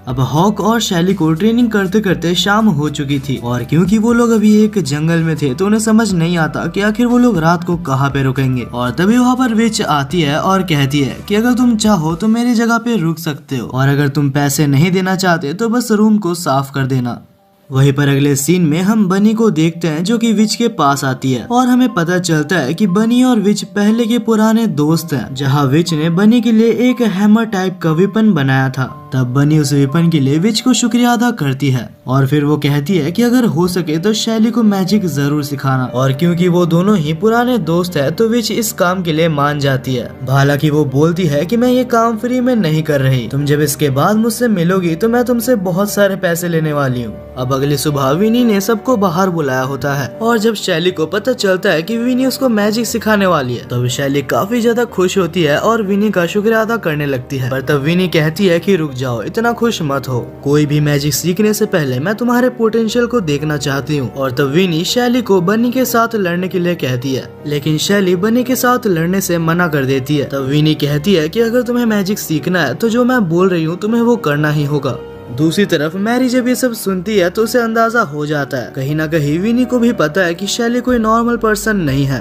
अब हॉक और शैली को ट्रेनिंग करते करते शाम हो चुकी थी और क्योंकि वो लोग अभी एक जंगल में थे तो उन्हें समझ नहीं आता कि आखिर वो लोग रात को कहाँ पे रुकेंगे। और तभी वहाँ पर विच आती है और कहती है कि अगर तुम चाहो तो मेरी जगह पे रुक सकते हो और अगर तुम पैसे नहीं देना चाहते तो बस रूम को साफ कर देना। वहीं पर अगले सीन में हम बनी को देखते हैं जो कि विच के पास आती है और हमें पता चलता है कि बनी और विच पहले के पुराने दोस्त हैं, जहां विच ने बनी के लिए एक हैमर टाइप का वेपन बनाया था। तब बनी उस वेपन के लिए विच को शुक्रिया अदा करती है और फिर वो कहती है कि अगर हो सके तो शैली को मैजिक जरूर सिखाना। और क्योंकि वो दोनों ही पुराने दोस्त है तो विच इस काम के लिए मान जाती है। हालांकि वो बोलती है कि मैं ये काम फ्री में नहीं कर रही, तुम जब इसके बाद मुझसे मिलोगी तो मैं तुमसे बहुत सारे पैसे लेने वाली हूँ। अब अगली सुबह विनी ने सबको बाहर बुलाया होता है और जब शैली को पता चलता है कि विनी उसको मैजिक सिखाने वाली है तब शैली काफी ज्यादा खुश होती है और विनी का शुक्रिया अदा करने लगती है। पर तब विनी कहती है कि रुक जाओ, इतना खुश मत हो, कोई भी मैजिक सीखने से पहले मैं तुम्हारे पोटेंशियल को देखना चाहती हूँ। और तब विनी शैली को बनी के साथ लड़ने के लिए कहती है, लेकिन शैली बनी के साथ लड़ने से मना कर देती है। तब विनी कहती है कि अगर तुम्हें मैजिक सीखना है तो जो मैं बोल रही हूँ तुम्हें वो करना ही होगा। दूसरी तरफ मैरी जब ये सब सुनती है तो उसे अंदाजा हो जाता है कहीं ना कहीं विनी को भी पता है कि शैली कोई नॉर्मल पर्सन नहीं है।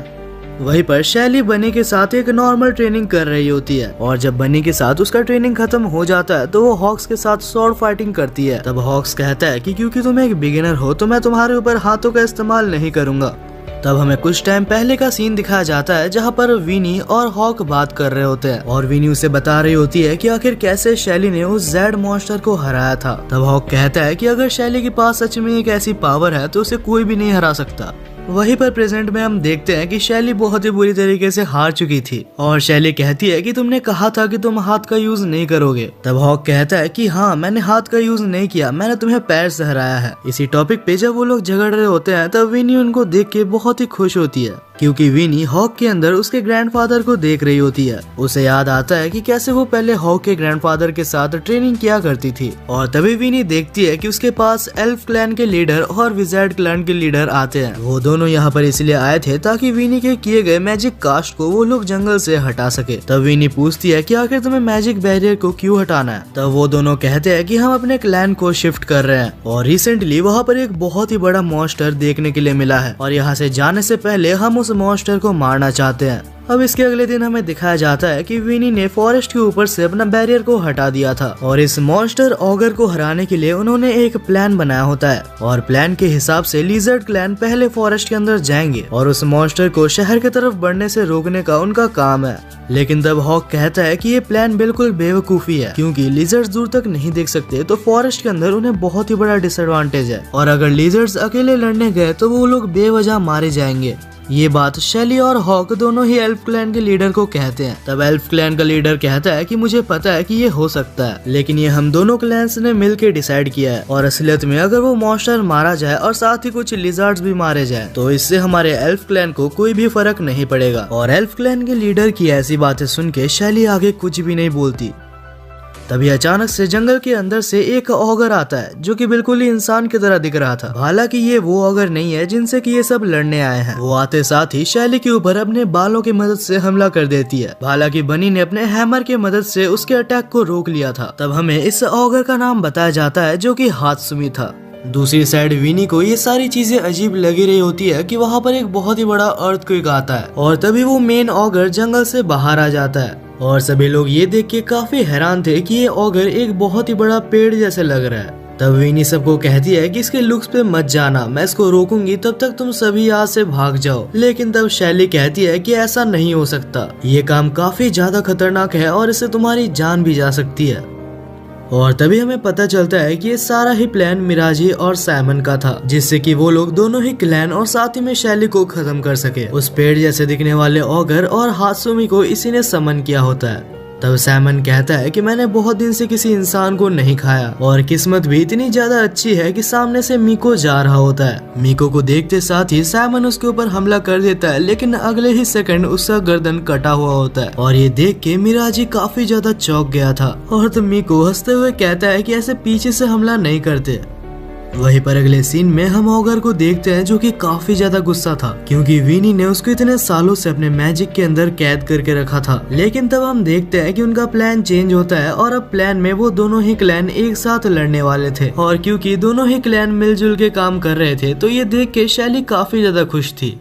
वहीं पर शैली बनी के साथ एक नॉर्मल ट्रेनिंग कर रही होती है और जब बनी के साथ उसका ट्रेनिंग खत्म हो जाता है तो वो हॉक्स के साथ स्वॉर्ड फाइटिंग करती है। तब हॉक्स कहता है कि क्योंकि तुम एक बिगिनर हो तो मैं तुम्हारे ऊपर हाथों का इस्तेमाल नहीं करूंगा। तब हमें कुछ टाइम पहले का सीन दिखाया जाता है जहाँ पर विनी और हॉक बात कर रहे होते हैं और विनी उसे बता रही होती है कि आखिर कैसे शैली ने उस जेड मॉन्स्टर को हराया था। तब हॉक कहता है कि अगर शैली के पास सच में एक ऐसी पावर है तो उसे कोई भी नहीं हरा सकता। वहीं पर प्रेजेंट में हम देखते हैं कि शैली बहुत ही बुरी तरीके से हार चुकी थी और शैली कहती है कि तुमने कहा था कि तुम हाथ का यूज नहीं करोगे। तब हॉक कहता है कि हाँ, मैंने हाथ का यूज नहीं किया, मैंने तुम्हें पैर से हराया है। इसी टॉपिक पे जब वो लोग झगड़ रहे होते हैं तब विनी उनको देख के बहुत ही खुश होती है, क्योंकि विनी हॉक के अंदर उसके ग्रैंडफादर को देख रही होती है। उसे याद आता है कि कैसे वो पहले हॉक के ग्रैंडफादर के साथ ट्रेनिंग किया करती थी। और तभी विनी देखती है कि उसके पास एल्फ क्लैन के लीडर और विजार्ड क्लैन के लीडर आते हैं। वो दोनों यहाँ पर इसलिए आए थे ताकि विनी के किए गए मैजिक कास्ट को वो लोग जंगल से हटा सके। तब विनी पूछती है कि आखिर तुम्हें मैजिक बैरियर को क्यों हटाना है। तब वो दोनों कहते हैं कि हम अपने क्लैन को शिफ्ट कर रहे हैं और रिसेंटली वहाँ पर एक बहुत ही बड़ा मॉन्स्टर देखने के लिए मिला है और यहाँ से जाने से पहले हम उस मॉन्स्टर को मारना चाहते हैं। अब इसके अगले दिन हमें दिखाया जाता है कि विनी ने फॉरेस्ट के ऊपर से अपना बैरियर को हटा दिया था और इस मॉन्स्टर ऑगर को हराने के लिए उन्होंने एक प्लान बनाया होता है और प्लान के हिसाब से लिजर्ड क्लैन पहले फॉरेस्ट के अंदर जाएंगे और उस मॉन्स्टर को शहर की तरफ बढ़ने से रोकने का उनका काम है। लेकिन तब हॉक कहता है कि ये प्लान बिल्कुल बेवकूफी है, क्योंकि लिजर्ड्स दूर तक नहीं देख सकते तो फॉरेस्ट के अंदर उन्हें बहुत ही बड़ा डिसएडवांटेज है और अगर लिजर्ड्स अकेले लड़ने गए तो वो लोग बेवजह मारे जाएंगे। ये बात शैली और हॉक दोनों ही एल्फ क्लैन के लीडर को कहते हैं। तब एल्फ क्लैन का लीडर कहता है कि मुझे पता है कि ये हो सकता है, लेकिन ये हम दोनों क्लैन्स ने मिलकर डिसाइड किया है और असलियत में अगर वो मॉन्स्टर मारा जाए और साथ ही कुछ लिजर्ड्स भी मारे जाए तो इससे हमारे एल्फ क्लैन को कोई भी फर्क नहीं पड़ेगा। और एल्फ क्लैन के लीडर की ऐसी बातें सुन के शैली आगे कुछ भी नहीं बोलती। तभी अचानक से जंगल के अंदर से एक ऑगर आता है जो कि बिल्कुल ही इंसान की तरह दिख रहा था। हालांकि ये वो ऑगर नहीं है जिनसे कि ये सब लड़ने आए हैं। वो आते साथ ही शैली के ऊपर अपने बालों की मदद से हमला कर देती है। हालांकि बनी ने अपने हैमर की मदद से उसके अटैक को रोक लिया था। तब हमें इस ऑगर का नाम बताया जाता है जो कि हात्सुमी था। दूसरी साइड विनी को ये सारी चीजें अजीब लगी रही होती है कि वहाँ पर एक बहुत ही बड़ा अर्थक्वेक आता है और तभी वो मेन ऑगर जंगल से बाहर आ जाता है और सभी लोग ये देख के काफी हैरान थे कि ये ऑगर एक बहुत ही बड़ा पेड़ जैसे लग रहा है। तब विनी सबको कहती है कि इसके लुक्स पे मत जाना, मैं इसको रोकूंगी तब तक तुम सभी यहाँ से भाग जाओ। लेकिन तब शैली कहती है कि ऐसा नहीं हो सकता, ये काम काफी ज्यादा खतरनाक है और इससे तुम्हारी जान भी जा सकती है। और तभी हमें पता चलता है कि ये सारा ही प्लान मिराजी और साइमन का था, जिससे कि वो लोग दोनों ही क्लैन और साथ ही में शैली को खत्म कर सके। उस पेड़ जैसे दिखने वाले ऑगर और हात्सुमी को इसी ने समन किया होता है। तब साइमन कहता है कि मैंने बहुत दिन से किसी इंसान को नहीं खाया और किस्मत भी इतनी ज्यादा अच्छी है कि सामने से मीको जा रहा होता है। मीको को देखते साथ ही साइमन उसके ऊपर हमला कर देता है, लेकिन अगले ही सेकंड उसका गर्दन कटा हुआ होता है और ये देख के मिराजी काफी ज्यादा चौंक गया था। और तब मीको हंसते हुए कहता है कि ऐसे पीछे से हमला नहीं करते। वहीं पर अगले सीन में हम ऑगर को देखते हैं जो कि काफी ज्यादा गुस्सा था, क्योंकि विनी ने उसको इतने सालों से अपने मैजिक के अंदर कैद करके रखा था। लेकिन तब हम देखते हैं कि उनका प्लान चेंज होता है और अब प्लान में वो दोनों ही क्लैन एक साथ लड़ने वाले थे और क्योंकि दोनों ही क्लैन मिलजुल के काम कर रहे थे तो ये देख के शैली काफी ज्यादा खुश थी।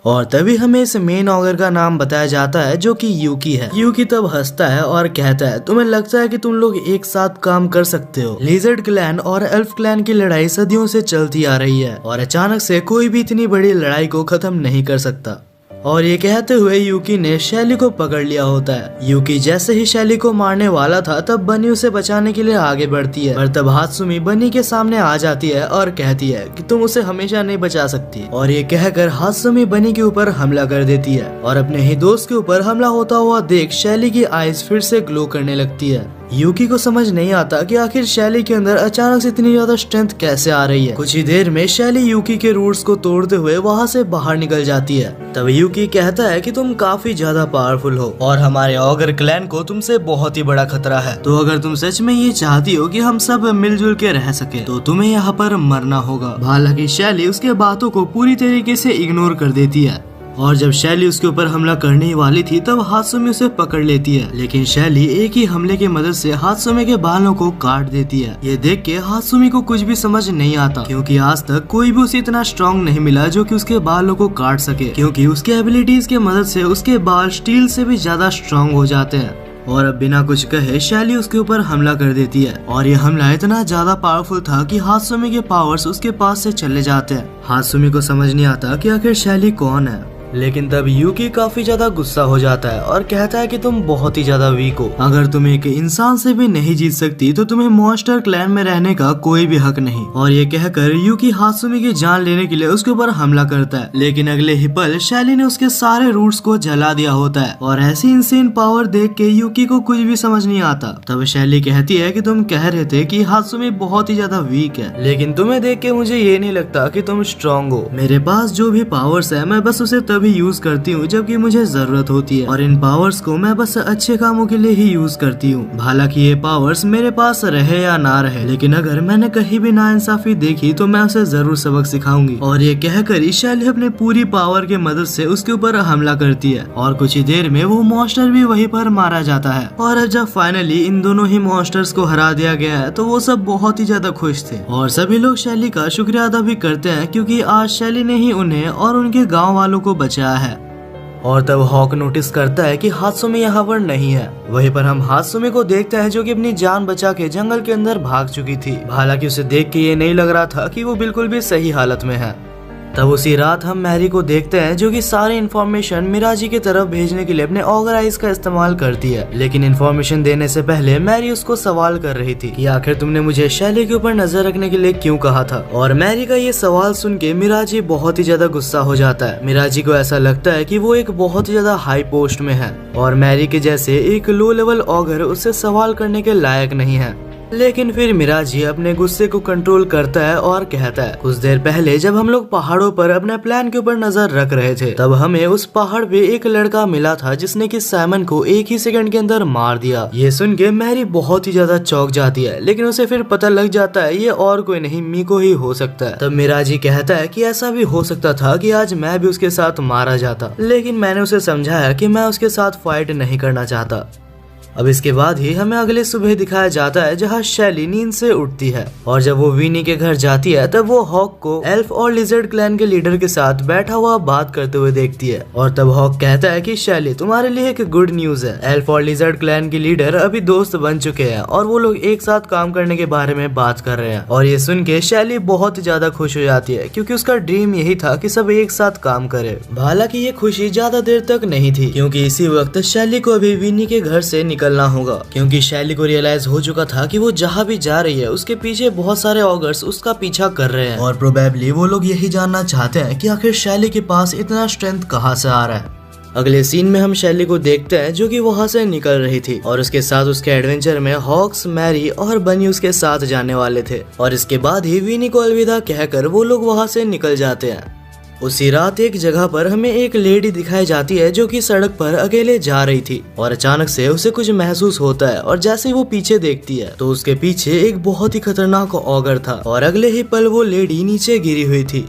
और तभी हमें इस मेन ऑगर का नाम बताया जाता है जो कि यूकी है। यूकी तब हंसता है और कहता है तुम्हें लगता है कि तुम लोग एक साथ काम कर सकते हो। लिजर्ड क्लैन और एल्फ क्लैन की लड़ाई सदियों से चलती आ रही है और अचानक से कोई भी इतनी बड़ी लड़ाई को खत्म नहीं कर सकता। और ये कहते हुए यूकी ने शैली को पकड़ लिया होता है। यूकी जैसे ही शैली को मारने वाला था तब बनी उसे बचाने के लिए आगे बढ़ती है, पर तब हात्सुमी बनी के सामने आ जाती है और कहती है कि तुम उसे हमेशा नहीं बचा सकती। और ये कहकर हात्सुमी बनी के ऊपर हमला कर देती है और अपने ही दोस्त के ऊपर हमला होता हुआ देख शैली की आईज फिर से ग्लो करने लगती है। यूकी को समझ नहीं आता कि आखिर शैली के अंदर अचानक से इतनी ज्यादा स्ट्रेंथ कैसे आ रही है। कुछ ही देर में शैली यूकी के रूट्स को तोड़ते हुए वहाँ से बाहर निकल जाती है। तब यूकी कहता है कि तुम काफी ज्यादा पावरफुल हो और हमारे ऑगर क्लैन को तुमसे बहुत ही बड़ा खतरा है, तो अगर तुम सच में ये चाहती हो कि हम सब मिलजुल के रह सके तो तुम्हें यहाँ पर मरना होगा। हालांकि शैली उसके बातों को पूरी तरीके से इग्नोर कर देती है और जब शैली उसके ऊपर हमला करने ही वाली थी तब हात्सुमी उसे पकड़ लेती है, लेकिन शैली एक ही हमले की मदद से हात्सुमी के बालों को काट देती है। ये देख के हात्सुमी को कुछ भी समझ नहीं आता, क्योंकि आज तक कोई भी उसे इतना स्ट्रॉन्ग नहीं मिला जो कि उसके बालों को काट सके, क्योंकि उसके एबिलिटीज की मदद से उसके बाल स्टील से भी ज्यादा स्ट्रॉन्ग हो जाते हैं। और अब बिना कुछ कहे शैली उसके ऊपर हमला कर देती है और ये हमला इतना ज्यादा पावरफुल था कि हात्सुमी के पावर्स उसके पास से चले जाते हैं। हात्सुमी को समझ नहीं आता कि आखिर शैली कौन है लेकिन तब यूकी काफी ज्यादा गुस्सा हो जाता है और कहता है कि तुम बहुत ही ज्यादा वीक हो। अगर तुम एक इंसान से भी नहीं जीत सकती तो तुम्हें मॉन्स्टर क्लैन में रहने का कोई भी हक नहीं। और ये कहकर यूकी हात्सुमी की जान लेने के लिए उसके ऊपर हमला करता है, लेकिन अगले ही पल शैली ने उसके सारे रूट्स को जला दिया होता है। और ऐसी इंसेन पावर देख के यूकी को कुछ भी समझ नहीं आता। तब शैली कहती है कि तुम कह रहे थे कि हात्सुमी बहुत ही ज्यादा वीक है, लेकिन तुम्हें देख के मुझे ये नहीं लगता कि तुम स्ट्रॉन्ग हो। मेरे पास जो भी पावर्स है मैं बस उसे तभी यूज करती हूँ जबकि मुझे जरूरत होती है, और इन पावर्स को मैं बस अच्छे कामों के लिए ही यूज करती हूँ। हालांकि ये पावर्स मेरे पास रहे या ना रहे, लेकिन अगर मैंने कहीं भी नाइंसाफी देखी तो मैं उसे जरूर सबक सिखाऊंगी। और ये कहकर शैली अपने पूरी पावर की मदद से उसके ऊपर हमला करती है और कुछ ही देर में वो मॉन्स्टर भी वहीं पर मारा जाता है। और जब फाइनली इन दोनों ही मॉन्स्टर्स को हरा दिया गया है तो वो सब बहुत ही ज्यादा खुश थे और सभी लोग शैली का शुक्रिया अदा भी करते हैं, क्योंकि आज शैली ने ही उन्हें और उनके गाँव वालों को बचाया है। और तब हॉक नोटिस करता है कि हात्सुमी यहाँ पर नहीं है। वहीं पर हम हात्सुमी को देखते हैं जो कि अपनी जान बचा के जंगल के अंदर भाग चुकी थी। हालांकि उसे देख के ये नहीं लग रहा था कि वो बिल्कुल भी सही हालत में है। तब उसी रात हम मैरी को देखते हैं जो कि सारी इन्फॉर्मेशन मिराजी की तरफ भेजने के लिए अपने ऑगर आइज का इस्तेमाल करती है, लेकिन इन्फॉर्मेशन देने से पहले मैरी उसको सवाल कर रही थी कि आखिर तुमने मुझे शैली के ऊपर नजर रखने के लिए क्यों कहा था। और मैरी का ये सवाल सुन के मिराजी बहुत ही ज्यादा गुस्सा हो जाता है। मिराजी को ऐसा लगता है कि वो एक बहुत ही ज्यादा हाई पोस्ट में है और मैरी के जैसे एक लो लेवल ऑगर उससे सवाल करने के लायक नहीं है। लेकिन फिर मिराजी अपने गुस्से को कंट्रोल करता है और कहता है, कुछ देर पहले जब हम लोग पहाड़ों पर अपने प्लान के ऊपर नजर रख रहे थे तब हमें उस पहाड़ पे एक लड़का मिला था जिसने कि साइमन को एक ही सेकंड के अंदर मार दिया। ये सुन के मैरी बहुत ही ज्यादा चौंक जाती है, लेकिन उसे फिर पता लग जाता है ये और कोई नहीं मीको ही हो सकता है। तब मिराजी कहता है कि ऐसा भी हो सकता था कि आज मैं भी उसके साथ मारा जाता, लेकिन मैंने उसे समझाया कि मैं उसके साथ फाइट नहीं करना चाहता। अब इसके बाद ही हमें अगले सुबह दिखाया जाता है जहाँ शैली नींद से उठती है और जब वो विनी के घर जाती है तब वो हॉक को एल्फ और लिजर्ड क्लैन के लीडर के साथ बैठा हुआ बात करते हुए देखती है। और तब हॉक कहता है कि शैली तुम्हारे लिए एक गुड न्यूज है, एल्फ और लिजर्ड क्लैन के लीडर अभी दोस्त बन चुके हैं और वो लोग एक साथ काम करने के बारे में बात कर रहे हैं। और ये सुन के शैली बहुत ज्यादा खुश हो जाती है क्योंकि उसका ड्रीम यही था कि सब एक साथ काम करे। हालांकि ये खुशी ज्यादा देर तक नहीं थी क्योंकि इसी वक्त शैली को अभी विनी के घर से निकलना होगा, क्योंकि शैली को रियलाइज हो चुका था कि वो जहाँ भी जा रही है उसके पीछे बहुत सारे ऑगर्स उसका पीछा कर रहे हैं और प्रोबेबली वो लोग यही जानना चाहते हैं कि आखिर शैली के पास इतना स्ट्रेंथ कहाँ से आ रहा है। अगले सीन में हम शैली को देखते हैं जो कि वहाँ से निकल रही थी और उसके साथ उसके एडवेंचर में हॉक्स, मैरी और बनी उसके साथ जाने वाले थे। और इसके बाद ही विनी को अलविदा कहकर वो लोग वहाँ से निकल जाते हैं। उसी रात एक जगह पर हमें एक लेडी दिखाई जाती है जो कि सड़क पर अकेले जा रही थी और अचानक से उसे कुछ महसूस होता है और जैसे ही वो पीछे देखती है तो उसके पीछे एक बहुत ही खतरनाक ऑगर था और अगले ही पल वो लेडी नीचे गिरी हुई थी।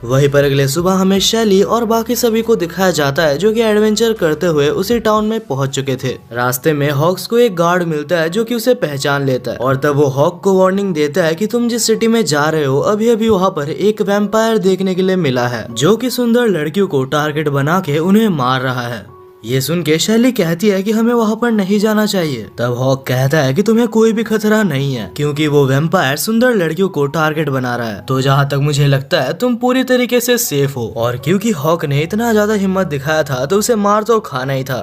वहीं पर अगले सुबह हमें शैली और बाकी सभी को दिखाया जाता है जो कि एडवेंचर करते हुए उसी टाउन में पहुंच चुके थे। रास्ते में हॉक्स को एक गार्ड मिलता है जो कि उसे पहचान लेता है और तब वो हॉक को वार्निंग देता है कि तुम जिस सिटी में जा रहे हो अभी अभी वहाँ पर एक वैम्पायर देखने के लिए मिला है जो कि सुंदर लड़कियों को टारगेट बना के उन्हें मार रहा है। ये सुन के शैली कहती है कि हमें वहाँ पर नहीं जाना चाहिए। तब हॉक कहता है कि तुम्हें कोई भी खतरा नहीं है क्योंकि वो वैम्पायर सुंदर लड़कियों को टारगेट बना रहा है, तो जहाँ तक मुझे लगता है तुम पूरी तरीके से सेफ हो। और क्योंकि हॉक ने इतना ज्यादा हिम्मत दिखाया था तो उसे मार तो खाना ही था।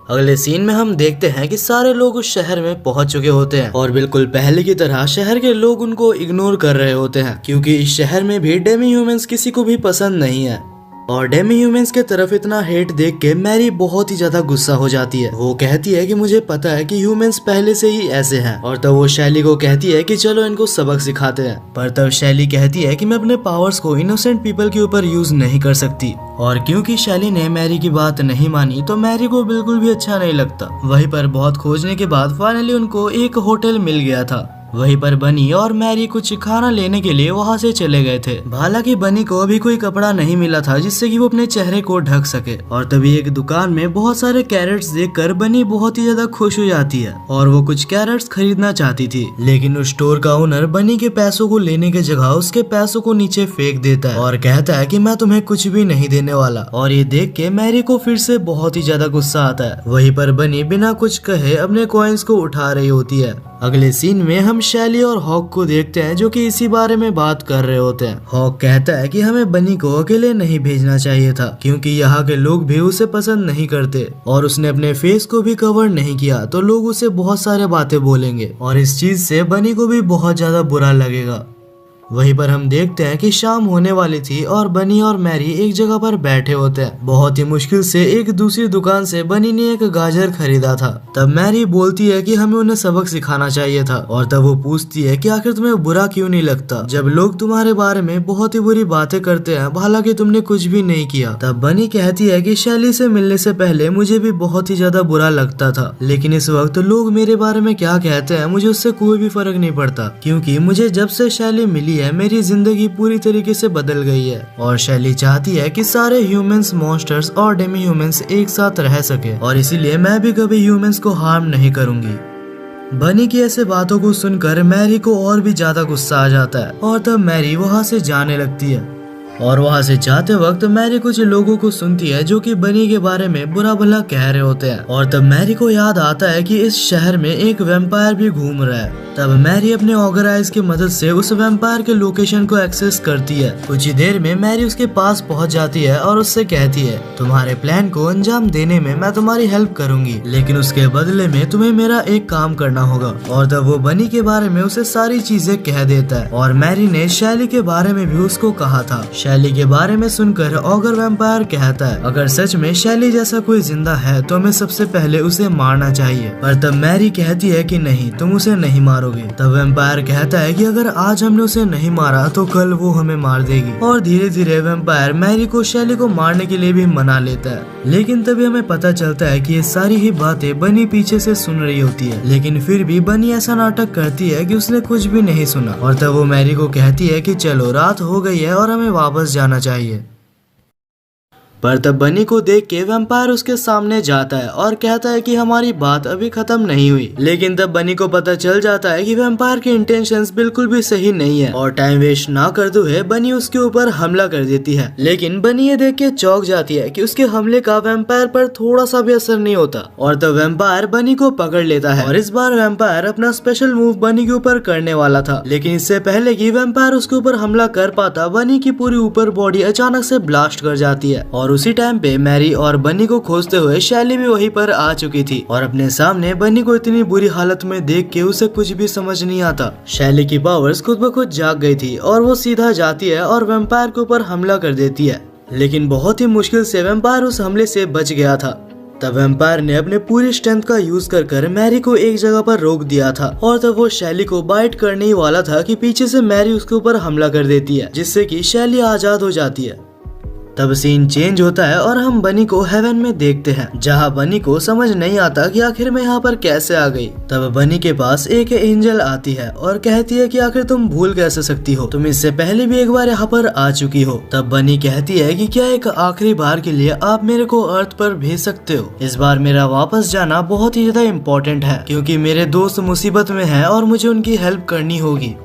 अगले सीन में हम देखते हैं कि सारे लोग उस शहर में पहुंच चुके होते हैं और बिल्कुल पहले की तरह शहर के लोग उनको इग्नोर कर रहे होते हैं क्योंकि इस शहर में भी डेमी ह्यूमंस किसी को भी पसंद नहीं है। और डेमी ह्यूमंस के तरफ इतना हेट देख के मैरी बहुत ही ज्यादा गुस्सा हो जाती है। वो कहती है कि मुझे पता है कि ह्यूमंस पहले से ही ऐसे हैं। और तब वो शैली को कहती है कि चलो इनको सबक सिखाते हैं। पर तब शैली कहती है कि मैं अपने पावर्स को इनोसेंट पीपल के ऊपर यूज नहीं कर सकती। और क्योंकि शैली ने मैरी की बात नहीं मानी तो मैरी को बिल्कुल भी अच्छा नहीं लगता। वहीं पर बहुत खोजने के बाद फाइनली उनको एक होटल मिल गया था। वहीं पर बनी और मैरी कुछ खाना लेने के लिए वहाँ से चले गए थे। हालांकि बनी को अभी कोई कपड़ा नहीं मिला था जिससे कि वो अपने चेहरे को ढक सके। और तभी एक दुकान में बहुत सारे कैरेट्स देखकर बनी बहुत ही ज्यादा खुश हो जाती है और वो कुछ कैरेट्स खरीदना चाहती थी, लेकिन उस स्टोर का ओनर बनी के पैसों को लेने के जगह उसके पैसों को नीचे फेंक देता है और कहता है कि मैं तुम्हें कुछ भी नहीं देने वाला। और ये देख के मैरी को फिर से बहुत ही ज्यादा गुस्सा आता है। वहीं पर बनी बिना कुछ कहे अपने कॉइन्स को उठा रही होती है अगले सीन में हम शैली और हॉक को देखते हैं जो कि इसी बारे में बात कर रहे होते हैं। हॉक कहता है कि हमें बनी को अकेले नहीं भेजना चाहिए था क्योंकि यहाँ के लोग भी उसे पसंद नहीं करते और उसने अपने फेस को भी कवर नहीं किया तो लोग उसे बहुत सारे बातें बोलेंगे और इस चीज से बनी को भी बहुत ज्यादा बुरा लगेगा। वहीं पर हम देखते हैं कि शाम होने वाली थी और बनी और मैरी एक जगह पर बैठे होते हैं। बहुत ही मुश्किल से एक दूसरी दुकान से बनी ने एक गाजर खरीदा था। तब मैरी बोलती है कि हमें उन्हें सबक सिखाना चाहिए था और तब वो पूछती है कि आखिर तुम्हें बुरा क्यों नहीं लगता जब लोग तुम्हारे बारे में बहुत ही बुरी बातें करते हैं, हालांकि तुमने कुछ भी नहीं किया। तब बनी कहती है कि शैली से मिलने से पहले मुझे भी बहुत ही ज्यादा बुरा लगता था, लेकिन इस वक्त लोग मेरे बारे में क्या कहते हैं मुझे उससे कोई भी फर्क नहीं पड़ता क्योंकि मुझे जब से शैली मिली है मेरी जिंदगी पूरी तरीके से बदल गई है और शैली चाहती है कि सारे ह्यूमंस, मॉन्स्टर्स और डेमी ह्यूमंस एक साथ रह सके और इसीलिए मैं भी कभी ह्यूमंस को हार्म नहीं करूंगी। बनी की ऐसे बातों को सुनकर मैरी को और भी ज्यादा गुस्सा आ जाता है और तब मैरी वहाँ से जाने लगती है और वहाँ से जाते वक्त मैरी कुछ लोगों को सुनती है जो कि बनी के बारे में बुरा भला कह रहे होते हैं और तब मैरी को याद आता है कि इस शहर में एक वैम्पायर भी घूम रहा है। तब मैरी अपने ऑगर आइज की मदद से उस वैम्पायर के लोकेशन को एक्सेस करती है। कुछ ही देर में मैरी उसके पास पहुंच जाती है और उससे कहती है तुम्हारे प्लान को अंजाम देने में मैं तुम्हारी हेल्प करूंगी, लेकिन उसके बदले में तुम्हें मेरा एक काम करना होगा। और तब वो बनी के बारे में उसे सारी चीजें कह देता है और मैरी ने शैली के बारे में भी उसको कहा था। शैली के बारे में सुनकर ऑगर वैम्पायर कहता है अगर सच में शैली जैसा कोई जिंदा है तो हमें सबसे पहले उसे मारना चाहिए। पर तब मैरी कहती है कि नहीं, तुम उसे नहीं मारोगे। तब वैम्पायर कहता है कि अगर आज हमने उसे नहीं मारा तो कल वो हमें मार देगी और धीरे धीरे वैम्पायर मैरी को शैली को मारने के लिए भी मना लेता है। लेकिन तभी हमें पता चलता है कि ये सारी ही बातें बनी पीछे से सुन रही होती है, लेकिन फिर भी बनी ऐसा नाटक करती है कि उसने कुछ भी नहीं सुना और तब वो मैरी को कहती है कि चलो रात हो गई है और हमें वापस जाना चाहिए। पर तब बनी को देख के वैम्पायर उसके सामने जाता है और कहता है कि हमारी बात अभी खत्म नहीं हुई। लेकिन तब बनी को पता चल जाता है कि वैम्पायर के इंटेंशंस बिल्कुल भी सही नहीं है और टाइम वेस्ट ना करते हुए बनी उसके ऊपर हमला कर देती है। लेकिन बनी ये देख के चौंक जाती है कि उसके हमले का वैम्पायर पर थोड़ा सा भी असर नहीं होता और तब वैम्पायर बनी को पकड़ लेता है और इस बार वैम्पायर अपना स्पेशल मूव बनी के ऊपर करने वाला था। लेकिन इससे पहले कि वैम्पायर उसके ऊपर हमला कर पाता, बनी की पूरी ऊपर बॉडी अचानक से ब्लास्ट कर जाती है और उसी टाइम पे मैरी और बनी को खोजते हुए शैली भी वहीं पर आ चुकी थी और अपने सामने बनी को इतनी बुरी हालत में देख के उसे कुछ भी समझ नहीं आता। शैली की पावर्स खुद ब खुद जाग गई थी और वो सीधा जाती है और वैम्पायर के ऊपर हमला कर देती है, लेकिन बहुत ही मुश्किल से वैम्पायर उस हमले से बच गया था। तब वैम्पायर ने अपने पूरी स्ट्रेंथ का यूज कर मैरी को एक जगह पर रोक दिया था और तब वो शैली को बाइट करने ही वाला था कि पीछे से मैरी उसके ऊपर हमला कर देती है, जिससे कि शैली आजाद हो जाती है। तब सीन चेंज होता है और हम बनी को हेवन में देखते हैं, जहाँ बनी को समझ नहीं आता कि आखिर मैं यहाँ पर कैसे आ गई। तब बनी के पास एक एंजल आती है और कहती है कि आखिर तुम भूल कैसे सकती हो, तुम इससे पहले भी एक बार यहाँ पर आ चुकी हो। तब बनी कहती है कि क्या एक आखिरी बार के लिए आप मेरे को अर्थ पर भेज सकते हो। इस बार मेरा वापस जाना बहुत ही ज्यादा इम्पोर्टेंट है क्योंकि मेरे दोस्त मुसीबत में है और मुझे उनकी हेल्प करनी होगी।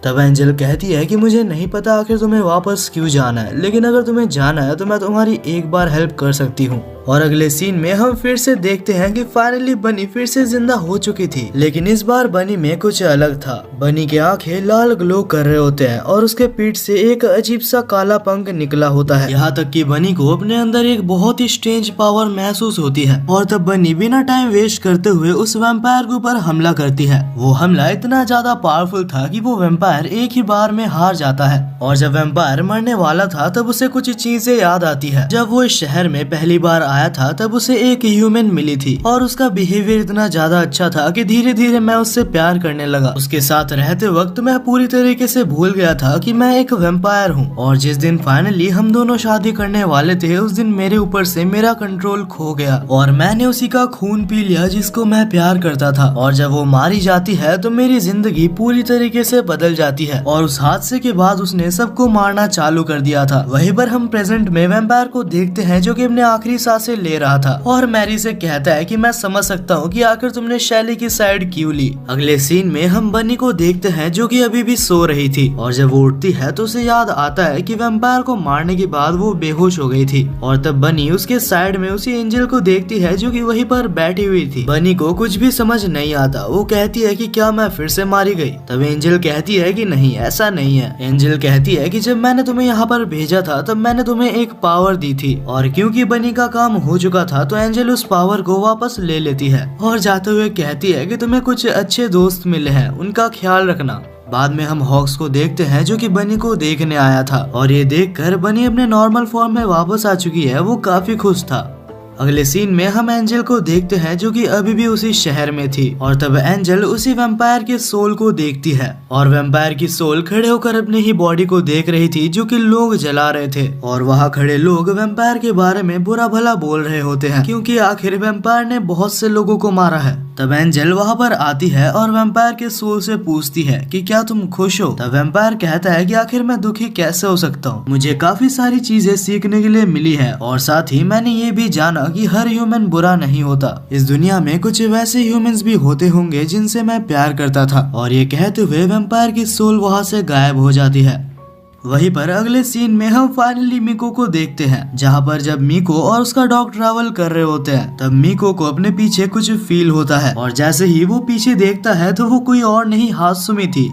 तब एंजल कहती है कि मुझे नहीं पता आखिर तुम्हें वापस क्यों जाना है, लेकिन अगर तुम्हें जाना है तो मैं तुम्हारी एक बार हेल्प कर सकती हूँ। और अगले सीन में हम फिर से देखते हैं कि फाइनली बनी फिर से जिंदा हो चुकी थी, लेकिन इस बार बनी में कुछ अलग था। बनी के आंखें लाल ग्लो कर रहे होते हैं और उसके पीठ से एक अजीब सा काला पंख निकला होता है। यहाँ तक कि बनी को अपने अंदर एक बहुत ही स्ट्रेंज पावर महसूस होती है और तब बनी बिना टाइम वेस्ट करते हुए उस वैम्पायर के ऊपर हमला करती है। वो हमला इतना ज्यादा पावरफुल था कि वो वैम्पायर एक ही बार में हार जाता है और जब वैम्पायर मरने वाला था तब उसे कुछ चीजें याद आती है। जब वो इस शहर में पहली बार आया था तब उसे एक ह्यूमन मिली थी और उसका बिहेवियर इतना ज्यादा अच्छा था कि धीरे धीरे मैं उससे प्यार करने लगा। उसके साथ रहते वक्त मैं पूरी तरीके से भूल गया था कि मैं एक वैम्पायर हूँ और जिस दिन फाइनली हम दोनों शादी करने वाले थे उस दिन मेरे ऊपर से मेरा कंट्रोल खो गया और मैंने उसी का खून पी लिया जिसको मैं प्यार करता था। और जब वो मारी जाती है तो मेरी जिंदगी पूरी तरीके से बदल जाती है और उस हादसे के बाद उसने सबको मारना चालू कर दिया था। वहीं पर हम प्रेजेंट में वैम्पायर को देखते हैं जो कि अपने आखिरी सांस से ले रहा था और मैरी से कहता है कि मैं समझ सकता हूँ कि आखिर तुमने शैली की साइड क्यों ली। अगले सीन में हम बनी को देखते हैं जो कि अभी भी सो रही थी और जब वो उठती है तो उसे याद आता है कि वैम्पायर को मारने के बाद वो बेहोश हो गई थी और तब बनी उसके साइड में उसी एंजल को देखती है जो कि वहीं पर बैठी हुई थी। बनी को कुछ भी समझ नहीं आता, वो कहती है कि क्या मैं फिर से मारी गई। तब एंजल कहती है कि नहीं, ऐसा नहीं है। एंजल कहती है कि जब मैंने तुम्हें यहाँ पर भेजा था तब मैंने तुम्हें एक पावर दी थी और क्योंकि बनी का काम हो चुका था तो एंजल उस पावर को वापस ले लेती है और जाते हुए कहती है कि तुम्हें कुछ अच्छे दोस्त मिले हैं, उनका ख्याल रखना। बाद में हम हॉक्स को देखते हैं जो कि बनी को देखने आया था और ये देखकर बनी अपने नॉर्मल फॉर्म में वापस आ चुकी है। वो काफी खुश था। अगले सीन में हम एंजल को देखते हैं जो कि अभी भी उसी शहर में थी और तब एंजल उसी वैम्पायर के सोल को देखती है और वैम्पायर की सोल खड़े होकर अपने ही बॉडी को देख रही थी जो कि लोग जला रहे थे और वहाँ खड़े लोग वैम्पायर के बारे में बुरा भला बोल रहे होते हैं क्योंकि आखिर वैम्पायर ने बहुत से लोगों को मारा है। तब एंजल वहाँ पर आती है और वैम्पायर के सोल से पूछती है कि क्या तुम खुश हो। तब वैम्पायर कहता है कि आखिर मैं दुखी कैसे हो सकता हूँ, मुझे काफी सारी चीजें सीखने के लिए मिली है और साथ ही मैंने ये भी जाना कि हर ह्यूमन बुरा नहीं होता। इस दुनिया में कुछ वैसे ह्यूमंस भी होते होंगे जिनसे मैं प्यार करता था। और ये कहते हुए वैम्पायर की सोल वहाँ से गायब हो जाती है। वहीं पर अगले सीन में हम फाइनली मीको को देखते हैं जहाँ पर जब मीको और उसका डॉग ट्रैवल कर रहे होते हैं तब मीको को अपने पीछे कुछ फील होता है और जैसे ही वो पीछे देखता है तो वो कोई और नहीं हात्सुमी थी।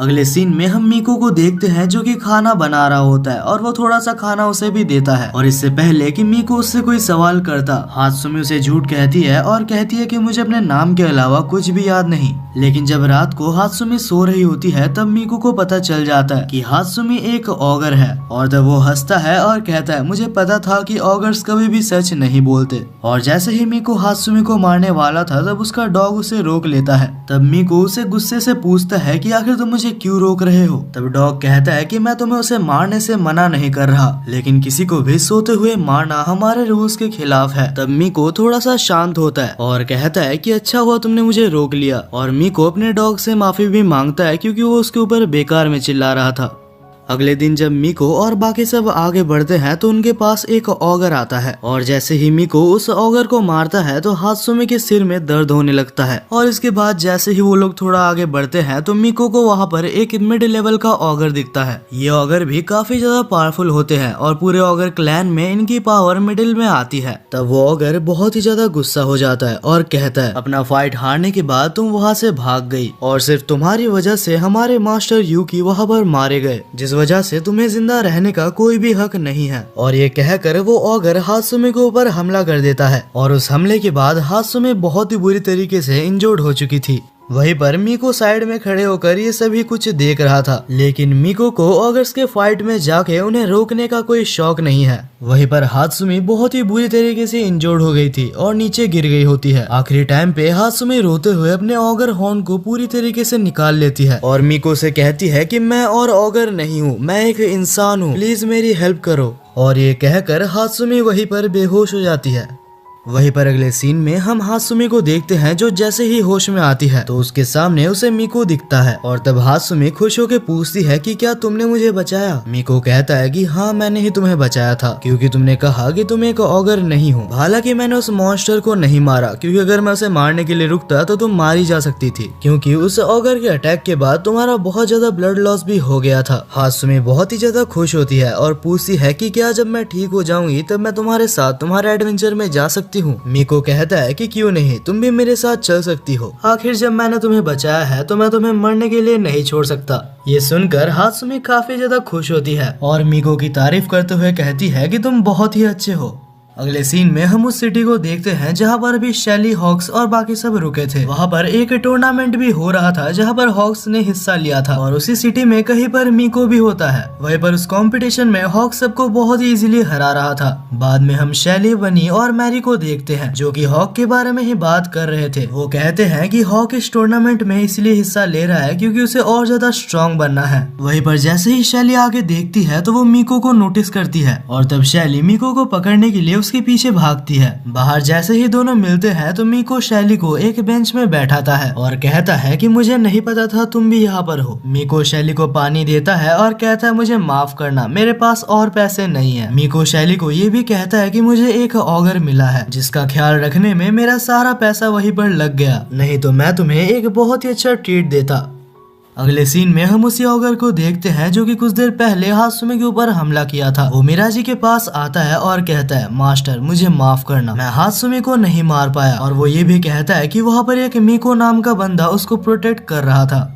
अगले सीन में हम मीको को देखते हैं जो कि खाना बना रहा होता है और वो थोड़ा सा खाना उसे भी देता है और इससे पहले कि मीको उससे कोई सवाल करता हात्सुमी उसे झूठ कहती है और कहती है कि मुझे अपने नाम के अलावा कुछ भी याद नहीं। लेकिन जब रात को हात्सुमी सो रही होती है तब मीको को पता चल जाता है कि हात्सुमी एक ऑगर है और तब वो हंसता है और कहता है मुझे पता था कि ऑगर्स कभी भी सच नहीं बोलते। और जैसे ही मीको हात्सुमी को मारने वाला था तब उसका डॉग उसे रोक लेता है। तब मीको उसे गुस्से से पूछता है कि आखिर तुम मुझे क्यों रोक रहे हो। तब डॉग कहता है कि मैं तुम्हें उसे मारने से मना नहीं कर रहा, लेकिन किसी को भी सोते हुए मारना हमारे रूल्स के खिलाफ है। तब मीको थोड़ा सा शांत होता है और कहता है कि अच्छा हुआ तुमने मुझे रोक लिया। और मीको अपने डॉग से माफी भी मांगता है क्योंकि वो उसके ऊपर बेकार में चिल्ला रहा था। अगले दिन जब मीको और बाकी सब आगे बढ़ते हैं तो उनके पास एक ऑगर आता है और जैसे ही मीको उस ऑगर को मारता है तो हात्सुमी के सिर में दर्द होने लगता है। और इसके बाद जैसे ही वो लोग थोड़ा आगे बढ़ते हैं तो मीको को वहाँ पर एक मिड लेवल का ऑगर दिखता है। ये ऑगर भी काफी ज्यादा पावरफुल होते हैं और पूरे ऑगर क्लैन में इनकी पावर मिडिल में आती है। तब वो ऑगर बहुत ही ज्यादा गुस्सा हो जाता है और कहता है अपना फाइट हारने के बाद तुम वहाँ से भाग गई और सिर्फ तुम्हारी वजह से हमारे मास्टर यूकी वहाँ पर मारे गए, जिस वजह से तुम्हें जिंदा रहने का कोई भी हक नहीं है। और ये कहकर वो ऑगर हात्सुमी के ऊपर हमला कर देता है और उस हमले के बाद हात्सुमी बहुत ही बुरी तरीके से इंजर्ड हो चुकी थी। वहीं पर मीको साइड में खड़े होकर ये सभी कुछ देख रहा था, लेकिन मीको को ऑगर्स के फाइट में जाके उन्हें रोकने का कोई शौक नहीं है। वहीं पर हात्सुमी बहुत ही बुरी तरीके से इंजर्ड हो गई थी और नीचे गिर गई होती है। आखिरी टाइम पे हात्सुमी रोते हुए अपने ऑगर हॉर्न को पूरी तरीके से निकाल लेती है और मीको से कहती है कि मैं और ऑगर नहीं हूँ, मैं एक इंसान हूँ, प्लीज मेरी हेल्प करो। और ये कहकर हात्सुमी वहीं पर बेहोश हो जाती है। वहीं पर अगले सीन में हम हात्सुमी को देखते हैं जो जैसे ही होश में आती है तो उसके सामने उसे मीको दिखता है और तब हात्सुमी खुश होकर पूछती है कि क्या तुमने मुझे बचाया। मीको कहता है कि हाँ मैंने ही तुम्हें बचाया था क्योंकि तुमने कहा कि तुम एक ऑगर नहीं हो। हालांकि मैंने उस मॉन्स्टर को नहीं मारा क्योंकि अगर मैं उसे मारने के लिए रुकता तो तुम मारी जा सकती थी, क्योंकि उस ऑगर के अटैक के बाद तुम्हारा बहुत ज्यादा ब्लड लॉस भी हो गया था। हात्सुमी बहुत ही ज्यादा खुश होती है और पूछती है कि क्या जब मैं ठीक हो जाऊंगी तब मैं तुम्हारे साथ तुम्हारे एडवेंचर में जा सकती हूँ। मीको कहता है कि क्यों नहीं, तुम भी मेरे साथ चल सकती हो। आखिर जब मैंने तुम्हें बचाया है तो मैं तुम्हें मरने के लिए नहीं छोड़ सकता। ये सुनकर हात्सुमी काफी ज्यादा खुश होती है और मीको की तारीफ करते हुए कहती है कि तुम बहुत ही अच्छे हो। अगले सीन में हम उस सिटी को देखते हैं जहाँ पर अभी शैली, हॉक्स और बाकी सब रुके थे। वहाँ पर एक टूर्नामेंट भी हो रहा था जहाँ पर हॉक्स ने हिस्सा लिया था और उसी सिटी में कहीं पर मीको भी होता है। वहीं पर उस कंपटीशन में हॉक्स सबको बहुत ही इजीली हरा रहा था। बाद में हम शैली, बनी और मैरी को देखते हैं जो कि हॉक के बारे में ही बात कर रहे थे। वो कहते हैं कि हॉक इस टूर्नामेंट में इसलिए हिस्सा ले रहा है क्योंकि उसे और ज्यादा स्ट्रॉन्ग बनना है। वहीं पर जैसे ही शैली आगे देखती है तो वो मीको को नोटिस करती है और तब शैली मीको को पकड़ने के लिए उसके पीछे भागती है। बाहर जैसे ही दोनों मिलते हैं तो मीको शैली को एक बेंच में बैठाता है और कहता है कि मुझे नहीं पता था तुम भी यहाँ पर हो। मीको शैली को पानी देता है और कहता है मुझे माफ करना, मेरे पास और पैसे नहीं है। मीको शैली को ये भी कहता है कि मुझे एक ऑगर मिला है जिसका ख्याल रखने में मेरा सारा पैसा वहीं पर लग गया, नहीं तो मैं तुम्हें एक बहुत ही अच्छा ट्रीट देता। अगले सीन में हम उसी ऑगर को देखते हैं जो कि कुछ देर पहले हात्सुमे के ऊपर हमला किया था। वो मिराजी के पास आता है और कहता है मास्टर मुझे माफ करना, मैं हात्सुमे को नहीं मार पाया। और वो ये भी कहता है कि वहाँ पर एक मीको नाम का बंदा उसको प्रोटेक्ट कर रहा था।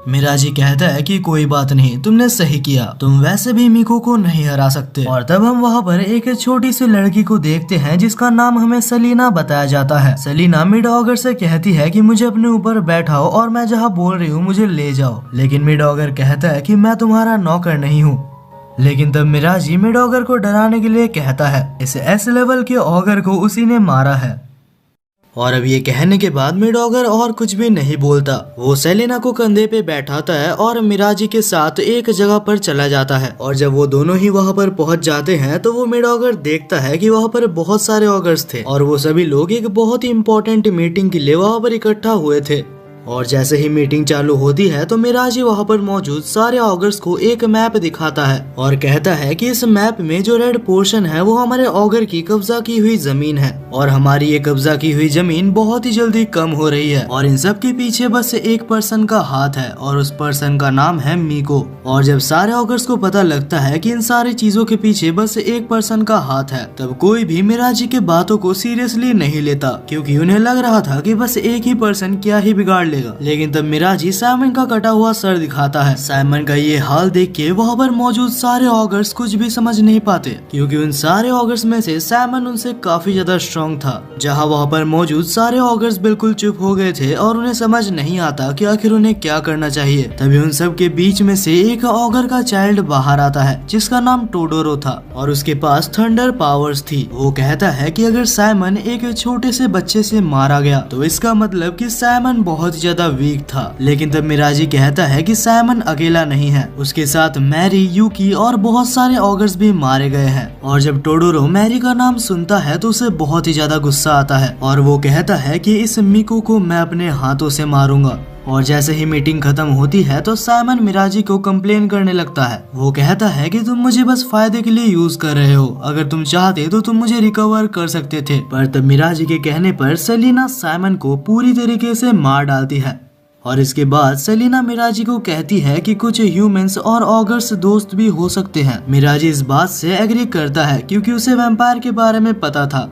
मिराजी कहता है कि कोई बात नहीं, तुमने सही किया, तुम वैसे भी मीको को नहीं हरा सकते। और तब हम वहाँ पर एक छोटी सी लड़की को देखते हैं जिसका नाम हमें सेलिना बताया जाता है। सेलिना मिड ऑगर से कहती है कि मुझे अपने ऊपर बैठाओ और मैं जहाँ बोल रही हूँ मुझे ले जाओ, लेकिन मिड ऑगर कहता है कि मैं तुम्हारा नौकर नहीं हूँ। लेकिन तब मिराजी मिड ऑगर को डराने के लिए कहता है इस एस लेवल के ऑगर को उसी ने मारा है। और अब ये कहने के बाद मिड ऑगर और कुछ भी नहीं बोलता। वो सेलिना को कंधे पे बैठाता है और मिराजी के साथ एक जगह पर चला जाता है। और जब वो दोनों ही वहाँ पर पहुँच जाते हैं तो वो मिड ऑगर देखता है कि वहाँ पर बहुत सारे ऑगर्स थे और वो सभी लोग एक बहुत ही इम्पोर्टेंट मीटिंग के लिए वहाँ पर इकट्ठा हुए थे। और जैसे ही मीटिंग चालू होती है तो मिराजी वहाँ पर मौजूद सारे ऑगर्स को एक मैप दिखाता है और कहता है कि इस मैप में जो रेड पोर्शन है वो हमारे ऑगर की कब्जा की हुई जमीन है और हमारी ये कब्जा की हुई जमीन बहुत ही जल्दी कम हो रही है और इन सब के पीछे बस एक पर्सन का हाथ है और उस पर्सन का नाम है मीको। और जब सारे ऑगर्स को पता लगता है कि इन सारी चीजों के पीछे बस एक पर्सन का हाथ है, तब कोई भी मिराजी के बातों को सीरियसली नहीं लेता, क्योंकि उन्हें लग रहा था कि बस एक ही पर्सन क्या ही बिगाड़ लेगा। लेकिन तब मिराजी साइमन का कटा हुआ सर दिखाता है। साइमन का ये हाल देख के वहाँ पर मौजूद सारे ऑगर्स कुछ भी समझ नहीं पाते, क्योंकि उन सारे ऑगर्स में से साइमन उनसे काफी ज्यादा स्ट्रॉन्ग था। जहाँ वहाँ पर मौजूद सारे ऑगर्स बिल्कुल चुप हो गए थे और उन्हें समझ नहीं आता कि आखिर उन्हें क्या करना चाहिए। तभी उन सब के बीच में से एक ऑगर का चाइल्ड बाहर आता है जिसका नाम टोडोरो था और उसके पास थंडर पावर्स थी। वो कहता है कि अगर साइमन एक छोटे से बच्चे से मारा गया तो इसका मतलब कि साइमन बहुत ज्यादा वीक था। लेकिन तब मिराजी कहता है कि साइमन अकेला नहीं है, उसके साथ मैरी, यूकी और बहुत सारे ऑगर्स भी मारे गए हैं। और जब टोडोरो मैरी का नाम सुनता है तो उसे बहुत ही ज्यादा गुस्सा आता है और वो कहता है कि इस मीको को मैं अपने हाथों से मारूंगा। और जैसे ही मीटिंग खत्म होती है तो साइमन मिराजी को कंप्लेन करने लगता है। वो कहता है कि तुम मुझे बस फायदे के लिए यूज कर रहे हो, अगर तुम चाहते तो तुम मुझे रिकवर कर सकते थे। पर तब मिराजी के कहने पर सेलिना साइमन को पूरी तरीके से मार डालती है। और इसके बाद सेलिना मिराजी को कहती है कि कुछ ह्यूमंस और ऑगर्स दोस्त भी हो सकते हैं। मिराजी इस बात से एग्री करता है क्योंकि उसे वैम्पायर के बारे में पता था।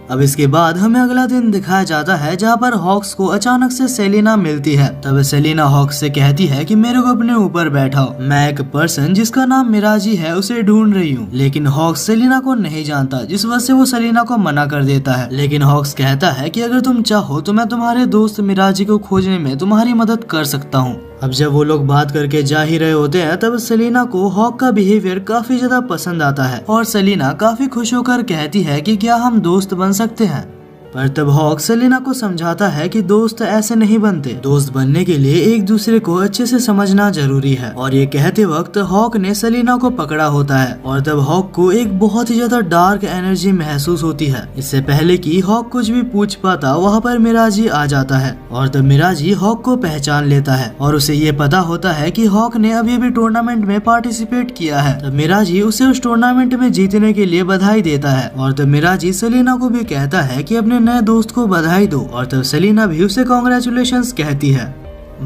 अब इसके बाद हमें अगला दिन दिखाया जाता है जहाँ पर हॉक्स को अचानक से सेलिना मिलती है। तब सेलिना हॉक्स से कहती है कि मेरे को अपने ऊपर बैठाओ, मैं एक पर्सन जिसका नाम मिराजी है उसे ढूंढ रही हूँ। लेकिन हॉक्स सेलिना को नहीं जानता, जिस वजह से वो सेलिना को मना कर देता है। लेकिन हॉक्स कहता है कि अगर तुम चाहो तो मैं तुम्हारे दोस्त मिराजी को खोजने में तुम्हारी मदद कर सकता हूँ। अब जब वो लोग बात करके जा ही रहे होते हैं तब सेलिना को हॉक का बिहेवियर काफी ज्यादा पसंद आता है और सेलिना काफी खुश होकर कहती है कि क्या हम दोस्त बन सकते हैं। पर तब हॉक सेलिना को समझाता है कि दोस्त ऐसे नहीं बनते, दोस्त बनने के लिए एक दूसरे को अच्छे से समझना जरूरी है। और ये कहते वक्त हॉक ने सेलिना को पकड़ा होता है और तब हॉक को एक बहुत ही ज्यादा डार्क एनर्जी महसूस होती है। इससे पहले कि हॉक कुछ भी पूछ पाता वहाँ पर मिराजी आ जाता है और तब मिराजी हॉक को पहचान लेता है और उसे ये पता होता है कि हॉक ने अभी भी टूर्नामेंट में पार्टिसिपेट किया है। तब मिराजी उसे उस टूर्नामेंट में जीतने के लिए बधाई देता है और तब मिराजी सेलिना को भी कहता है कि अपने नए दोस्त को बधाई दो और तब सेलिना भी उसे कांग्रेचुलेशंस कहती है।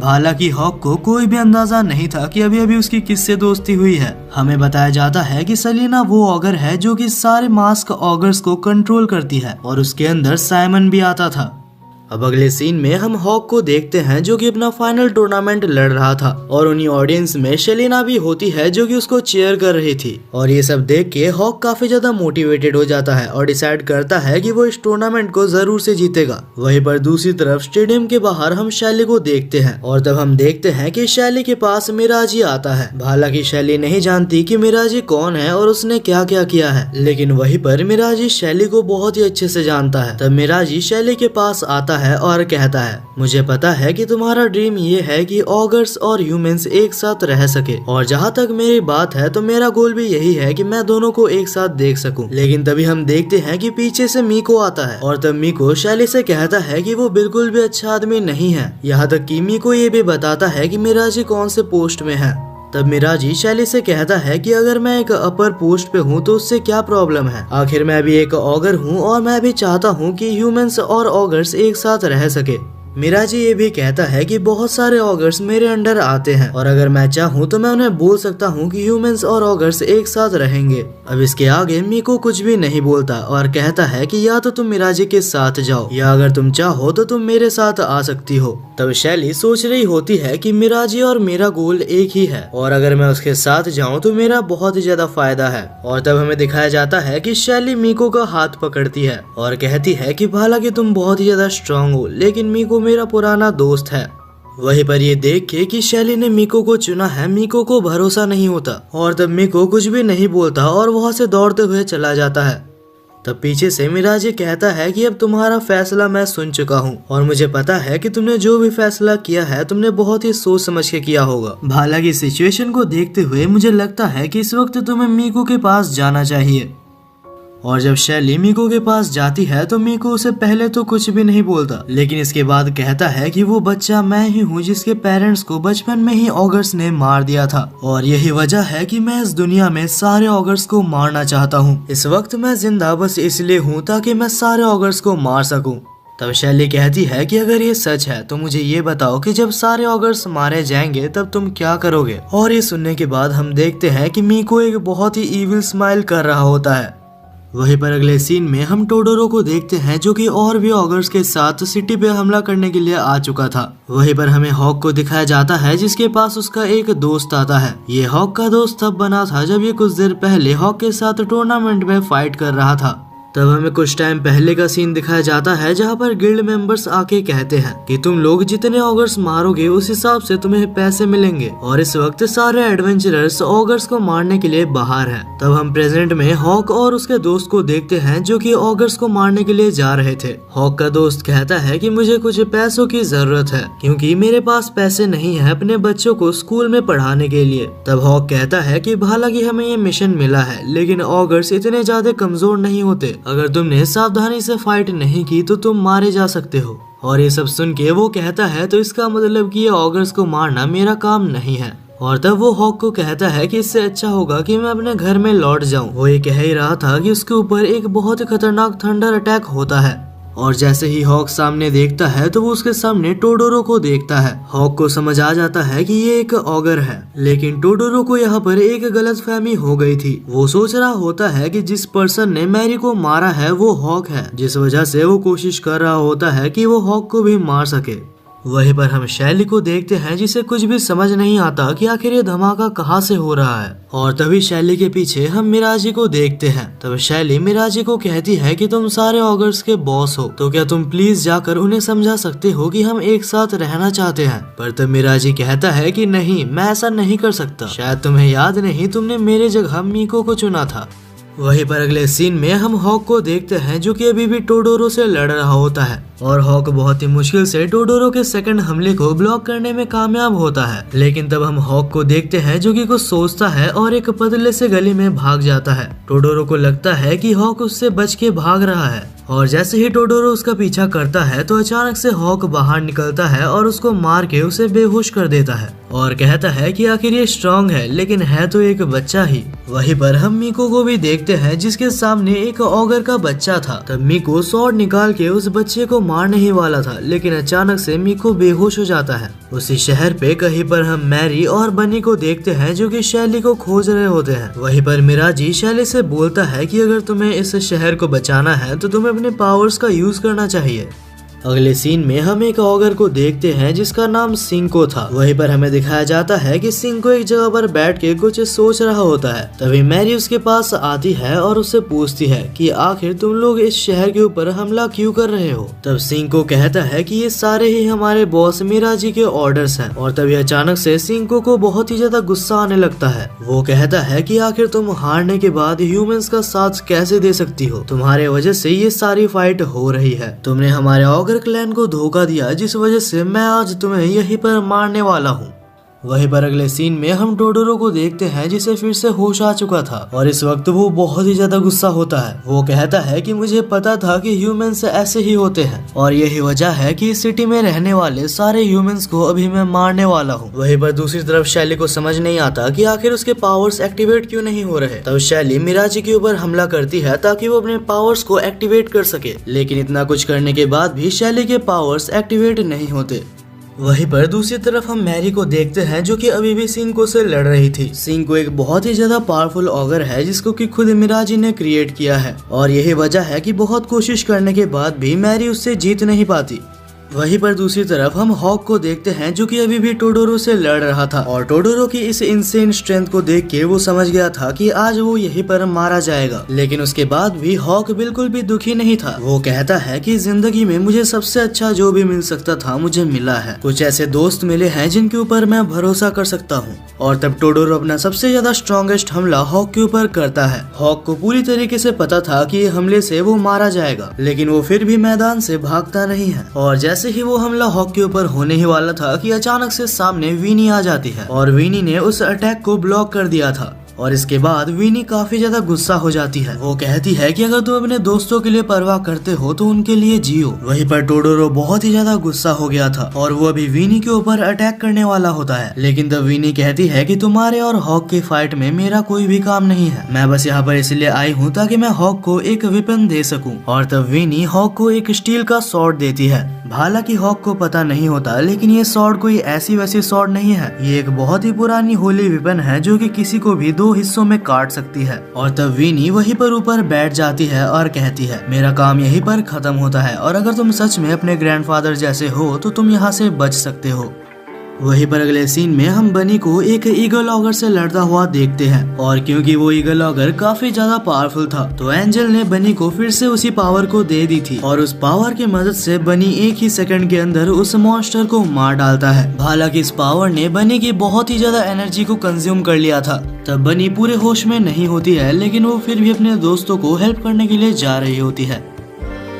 हालांकि हॉक को कोई भी अंदाजा नहीं था कि अभी अभी उसकी किससे दोस्ती हुई है। हमें बताया जाता है कि सेलिना वो ऑगर है जो कि सारे मास्क ऑगर्स को कंट्रोल करती है और उसके अंदर साइमन भी आता था। अब अगले सीन में हम हॉक को देखते हैं जो कि अपना फाइनल टूर्नामेंट लड़ रहा था और उन्हीं ऑडियंस में सेलिना भी होती है जो कि उसको चीयर कर रही थी। और ये सब देख के हॉक काफी ज्यादा मोटिवेटेड हो जाता है और डिसाइड करता है कि वो इस टूर्नामेंट को जरूर से जीतेगा। वहीं पर दूसरी तरफ स्टेडियम के बाहर हम शैली को देखते हैं और तब हम देखते हैं कि शैली के पास मिराजी आता है। हालांकि शैली नहीं जानती कि मिराजी कौन है और उसने क्या क्या किया है, लेकिन वहीं पर मिराजी शैली को बहुत ही अच्छे से जानता है। तब मिराजी शैली के पास आता है है और कहता है, मुझे पता है कि तुम्हारा ड्रीम ये है कि ऑगर्स और ह्यूमंस एक साथ रह सके, और जहाँ तक मेरी बात है तो मेरा गोल भी यही है कि मैं दोनों को एक साथ देख सकूं। लेकिन तभी हम देखते हैं कि पीछे से मीको आता है और तब मीको शैली से कहता है कि वो बिल्कुल भी अच्छा आदमी नहीं है। यहाँ तक कि मीको ये भी बताता है कि मिराजी कौन से पोस्ट में है। तब मिराजी शैली से कहता है कि अगर मैं एक अपर पोस्ट पे हूँ तो उससे क्या प्रॉब्लम है, आखिर मैं भी एक ऑगर हूँ और मैं भी चाहता हूँ कि ह्यूमंस और ऑगर्स एक साथ रह सके। मिराजी ये भी कहता है कि बहुत सारे ऑगर्स मेरे अंडर आते हैं और अगर मैं चाहूँ तो मैं उन्हें बोल सकता हूँ कि ह्यूमंस और ऑगर्स एक साथ रहेंगे। अब इसके आगे मीको कुछ भी नहीं बोलता और कहता है कि या तो तुम मिराजी के साथ जाओ या अगर तुम चाहो तो तुम मेरे साथ आ सकती हो। तब शैली सोच रही होती है कि मिराजी और मेरा गोल एक ही है और अगर मैं उसके साथ जाऊं तो मेरा बहुत ही ज्यादा फायदा है। और तब हमें दिखाया जाता है कि शैली मीको का हाथ पकड़ती है और कहती है कि हालांकि तुम बहुत ही ज्यादा स्ट्रांग हो लेकिन मीको मेरा पुराना दोस्त है। वहीं पर ये देख के कि शैली ने मीको को चुना है, मीको को भरोसा नहीं होता और तब मीको कुछ भी नहीं बोलता और वहाँ से दौड़ते हुए चला जाता है। तब पीछे से मिराजी कहता है कि अब तुम्हारा फैसला मैं सुन चुका हूँ और मुझे पता है कि तुमने जो भी फैसला किया है तुमने बहुत ही सोच समझ के किया होगा। हालांकि सिचुएशन को देखते हुए मुझे लगता है कि इस वक्त तुम्हें मीको के पास जाना चाहिए। और जब शैली मीको के पास जाती है तो मीको उसे पहले तो कुछ भी नहीं बोलता लेकिन इसके बाद कहता है कि वो बच्चा मैं ही हूँ जिसके पेरेंट्स को बचपन में ही ऑगर्स ने मार दिया था और यही वजह है कि मैं इस दुनिया में सारे ऑगर्स को मारना चाहता हूँ। इस वक्त मैं जिंदा बस इसलिए हूँ ताकि मैं सारे ऑगर्स को मार सकूँ। तब शैली कहती है कि अगर ये सच है तो मुझे ये बताओ कि जब सारे ऑगर्स मारे जाएंगे तब तुम क्या करोगे। और ये सुनने के बाद हम देखते हैं कि मीको एक बहुत ही इविल स्माइल कर रहा होता है। वहीं पर अगले सीन में हम टोडोरो को देखते हैं जो कि और भी ऑगर्स के साथ सिटी पे हमला करने के लिए आ चुका था। वहीं पर हमें हॉक को दिखाया जाता है जिसके पास उसका एक दोस्त आता है। ये हॉक का दोस्त तब बना था जब ये कुछ देर पहले हॉक के साथ टूर्नामेंट में फाइट कर रहा था। तब हमें कुछ टाइम पहले का सीन दिखाया जाता है जहाँ पर गिल्ड मेंबर्स आके कहते हैं कि तुम लोग जितने ऑगर्स मारोगे उस हिसाब से तुम्हें पैसे मिलेंगे और इस वक्त सारे एडवेंचरर्स ऑगर्स को मारने के लिए बाहर हैं। तब हम प्रेजेंट में हॉक और उसके दोस्त को देखते हैं जो कि ऑगर्स को मारने के लिए जा रहे थे। हॉक का दोस्त कहता है कि मुझे कुछ पैसों की जरूरत है क्योंकि मेरे पास पैसे नहीं है अपने बच्चों को स्कूल में पढ़ाने के लिए। तब हॉक कहता है कि हालांकि हमें ये मिशन मिला है लेकिन ऑगर्स इतने ज्यादा कमजोर नहीं होते, अगर तुमने सावधानी से फाइट नहीं की तो तुम मारे जा सकते हो। और ये सब सुन के वो कहता है तो इसका मतलब कि ये ऑगर्स को मारना मेरा काम नहीं है। और तब वो हॉक को कहता है कि इससे अच्छा होगा कि मैं अपने घर में लौट जाऊं। वो ये कह ही रहा था कि उसके ऊपर एक बहुत ही खतरनाक थंडर अटैक होता है और जैसे ही हॉक सामने देखता है तो वो उसके सामने टोडोरो को देखता है। हॉक को समझ आ जाता है कि ये एक ऑगर है लेकिन टोडोरो को यहाँ पर एक गलतफहमी हो गई थी। वो सोच रहा होता है कि जिस पर्सन ने मैरी को मारा है वो हॉक है, जिस वजह से वो कोशिश कर रहा होता है कि वो हॉक को भी मार सके। वहीं पर हम शैली को देखते हैं जिसे कुछ भी समझ नहीं आता कि आखिर ये धमाका कहाँ से हो रहा है। और तभी शैली के पीछे हम मिराजी को देखते हैं। तब शैली मिराजी को कहती है कि तुम सारे ऑगर्स के बॉस हो तो क्या तुम प्लीज जाकर उन्हें समझा सकते हो कि हम एक साथ रहना चाहते हैं। पर तब मिराजी कहता है कि नहीं, मैं ऐसा नहीं कर सकता, शायद तुम्हें याद नहीं तुमने मेरे जगह मीको को चुना था। वहीं पर अगले सीन में हम हॉक को देखते हैं जो कि अभी भी टोडोरो से लड़ रहा होता है और हॉक बहुत ही मुश्किल से टोडोरो के सेकंड हमले को ब्लॉक करने में कामयाब होता है। लेकिन तब हम हॉक को देखते हैं जो कि कुछ सोचता है और एक पतले से गली में भाग जाता है। टोडोरो को लगता है कि हॉक उससे बच के भाग रहा है और जैसे ही टोडोरो उसका पीछा करता है तो अचानक से हॉक बाहर निकलता है और उसको मार के उसे बेहोश कर देता है और कहता है कि आखिर ये स्ट्रांग है लेकिन है तो एक बच्चा ही। वहीं पर हम मीको को भी देखते हैं जिसके सामने एक ऑगर का बच्चा था। तब मीको स्वॉर्ड निकाल के उस बच्चे को मारने ही वाला था लेकिन अचानक से मीको बेहोश हो जाता है। उसी शहर पे कहीं पर हम मैरी और बनी को देखते हैं जो कि शैली को खोज रहे होते हैं। वहीं पर मिराजी शैली से बोलता है कि अगर तुम्हें इस शहर को बचाना है तो तुम्हें अपने पावर्स का यूज करना चाहिए। अगले सीन में हम एक ऑगर को देखते हैं जिसका नाम सिंको था। वहीं पर हमें दिखाया जाता है कि सिंको एक जगह पर बैठ के कुछ सोच रहा होता है। तभी मैरी उसके पास आती है और उससे पूछती है कि आखिर तुम लोग इस शहर के ऊपर हमला क्यों कर रहे हो। तब सिंको कहता है कि ये सारे ही हमारे बॉस मिराजी के ऑर्डर्स हैं। और तभी अचानक से सिंको को बहुत ही ज्यादा गुस्सा आने लगता है। वो कहता है कि आखिर तुम हारने के बाद ह्यूमंस का साथ कैसे दे सकती हो, तुम्हारे वजह से ये सारी फाइट हो रही है, तुमने हमारे ऑगर ऑगर क्लैन को धोखा दिया, जिस वजह से मैं आज तुम्हें यहीं पर मारने वाला हूँ। वहीं पर अगले सीन में हम टोडोरो को देखते हैं जिसे फिर से होश आ चुका था और इस वक्त वो बहुत ही ज्यादा गुस्सा होता है। वो कहता है कि मुझे पता था कि ह्यूमंस ऐसे ही होते हैं और यही वजह है कि इस सिटी में रहने वाले सारे ह्यूमंस को अभी मैं मारने वाला हूँ। वहीं पर दूसरी तरफ शैली को समझ नहीं आता कि आखिर उसके पावर्स एक्टिवेट क्यों नहीं हो रहे। तब शैली मिराजी के ऊपर हमला करती है ताकि वो अपने पावर्स को एक्टिवेट कर सके, लेकिन इतना कुछ करने के बाद भी शैली के पावर्स एक्टिवेट नहीं होते। वहीं पर दूसरी तरफ हम मैरी को देखते हैं जो कि अभी भी सिंको से लड़ रही थी। सिंको एक बहुत ही ज्यादा पावरफुल ऑगर है जिसको कि खुद मिराजी ने क्रिएट किया है और यही वजह है कि बहुत कोशिश करने के बाद भी मैरी उससे जीत नहीं पाती। वहीं पर दूसरी तरफ हम हॉक को देखते हैं जो कि अभी भी टोडोरो से लड़ रहा था और टोडोरो की इस इंसेन स्ट्रेंथ को देख के वो समझ गया था कि आज वो यहीं पर मारा जाएगा, लेकिन उसके बाद भी हॉक बिल्कुल भी दुखी नहीं था। वो कहता है कि जिंदगी में मुझे सबसे अच्छा जो भी मिल सकता था मुझे मिला है, कुछ ऐसे दोस्त मिले हैं जिनके ऊपर मैं भरोसा कर सकता हूँ। और तब टोडोरो अपना सबसे ज्यादा स्ट्रॉन्गेस्ट हमला हॉक के ऊपर करता है। हॉक को पूरी तरीके से पता था कि हमले से वो मारा जाएगा, लेकिन वो फिर भी मैदान से भागता नहीं है और जैसे ही वो हमला हॉक के ऊपर होने ही वाला था कि अचानक से सामने वीनी आ जाती है और वीनी ने उस अटैक को ब्लॉक कर दिया था और इसके बाद वीनी काफी ज्यादा गुस्सा हो जाती है। वो कहती है कि अगर तुम अपने दोस्तों के लिए परवाह करते हो तो उनके लिए जियो। वहीं पर टोडोरो बहुत ही ज्यादा गुस्सा हो गया था और वो अभी वीनी के ऊपर अटैक करने वाला होता है, लेकिन तब वीनी कहती है कि तुम्हारे और हॉक की फाइट में मेरा कोई भी काम नहीं है, मैं बस यहाँ पर इसलिए आई हूँ ताकि मैं हॉक को एक वेपन दे सकूँ। और तब वीनी हॉक को एक स्टील का सॉर्ड देती है। हालांकि हॉक को पता नहीं होता, लेकिन ये सॉर्ड कोई ऐसी वैसी सॉर्ड नहीं है, ये एक बहुत ही पुरानी होली वेपन है जो कि किसी को भी 2 हिस्सों में काट सकती है। और तब वीनी वहीं पर ऊपर बैठ जाती है और कहती है मेरा काम यहीं पर खत्म होता है और अगर तुम सच में अपने ग्रैंडफादर जैसे हो तो तुम यहाँ से बच सकते हो। वहीं पर अगले सीन में हम बनी को एक ईगल ऑगर से लड़ता हुआ देखते हैं और क्योंकि वो ईगल ऑगर काफी ज्यादा पावरफुल था तो एंजल ने बनी को फिर से उसी पावर को दे दी थी और उस पावर की मदद से बनी एक ही सेकंड के अंदर उस मॉन्स्टर को मार डालता है। हालांकि इस पावर ने बनी की बहुत ही ज्यादा एनर्जी को कंज्यूम कर लिया था। तब बनी पूरे होश में नहीं होती है, लेकिन वो फिर भी अपने दोस्तों को हेल्प करने के लिए जा रही होती है।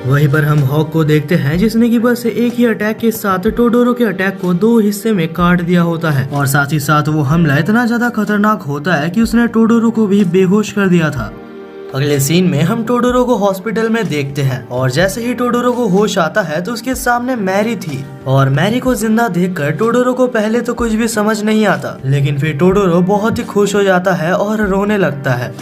वहीं पर हम हॉक को देखते हैं जिसने कि बस एक ही अटैक के साथ टोडोरो के अटैक को 2 हिस्से में काट दिया होता है और साथ ही साथ वो हमला इतना ज्यादा खतरनाक होता है कि उसने टोडोरो को भी बेहोश कर दिया था। अगले सीन में हम टोडोरो को हॉस्पिटल में देखते हैं और जैसे ही टोडोरो को होश आता है तो उसके सामने मैरी थी और मैरी को जिंदा देखकर टोडोरो को पहले तो कुछ भी समझ नहीं आता, लेकिन फिर टोडोरो बहुत ही खुश हो जाता है और रोने लगता है।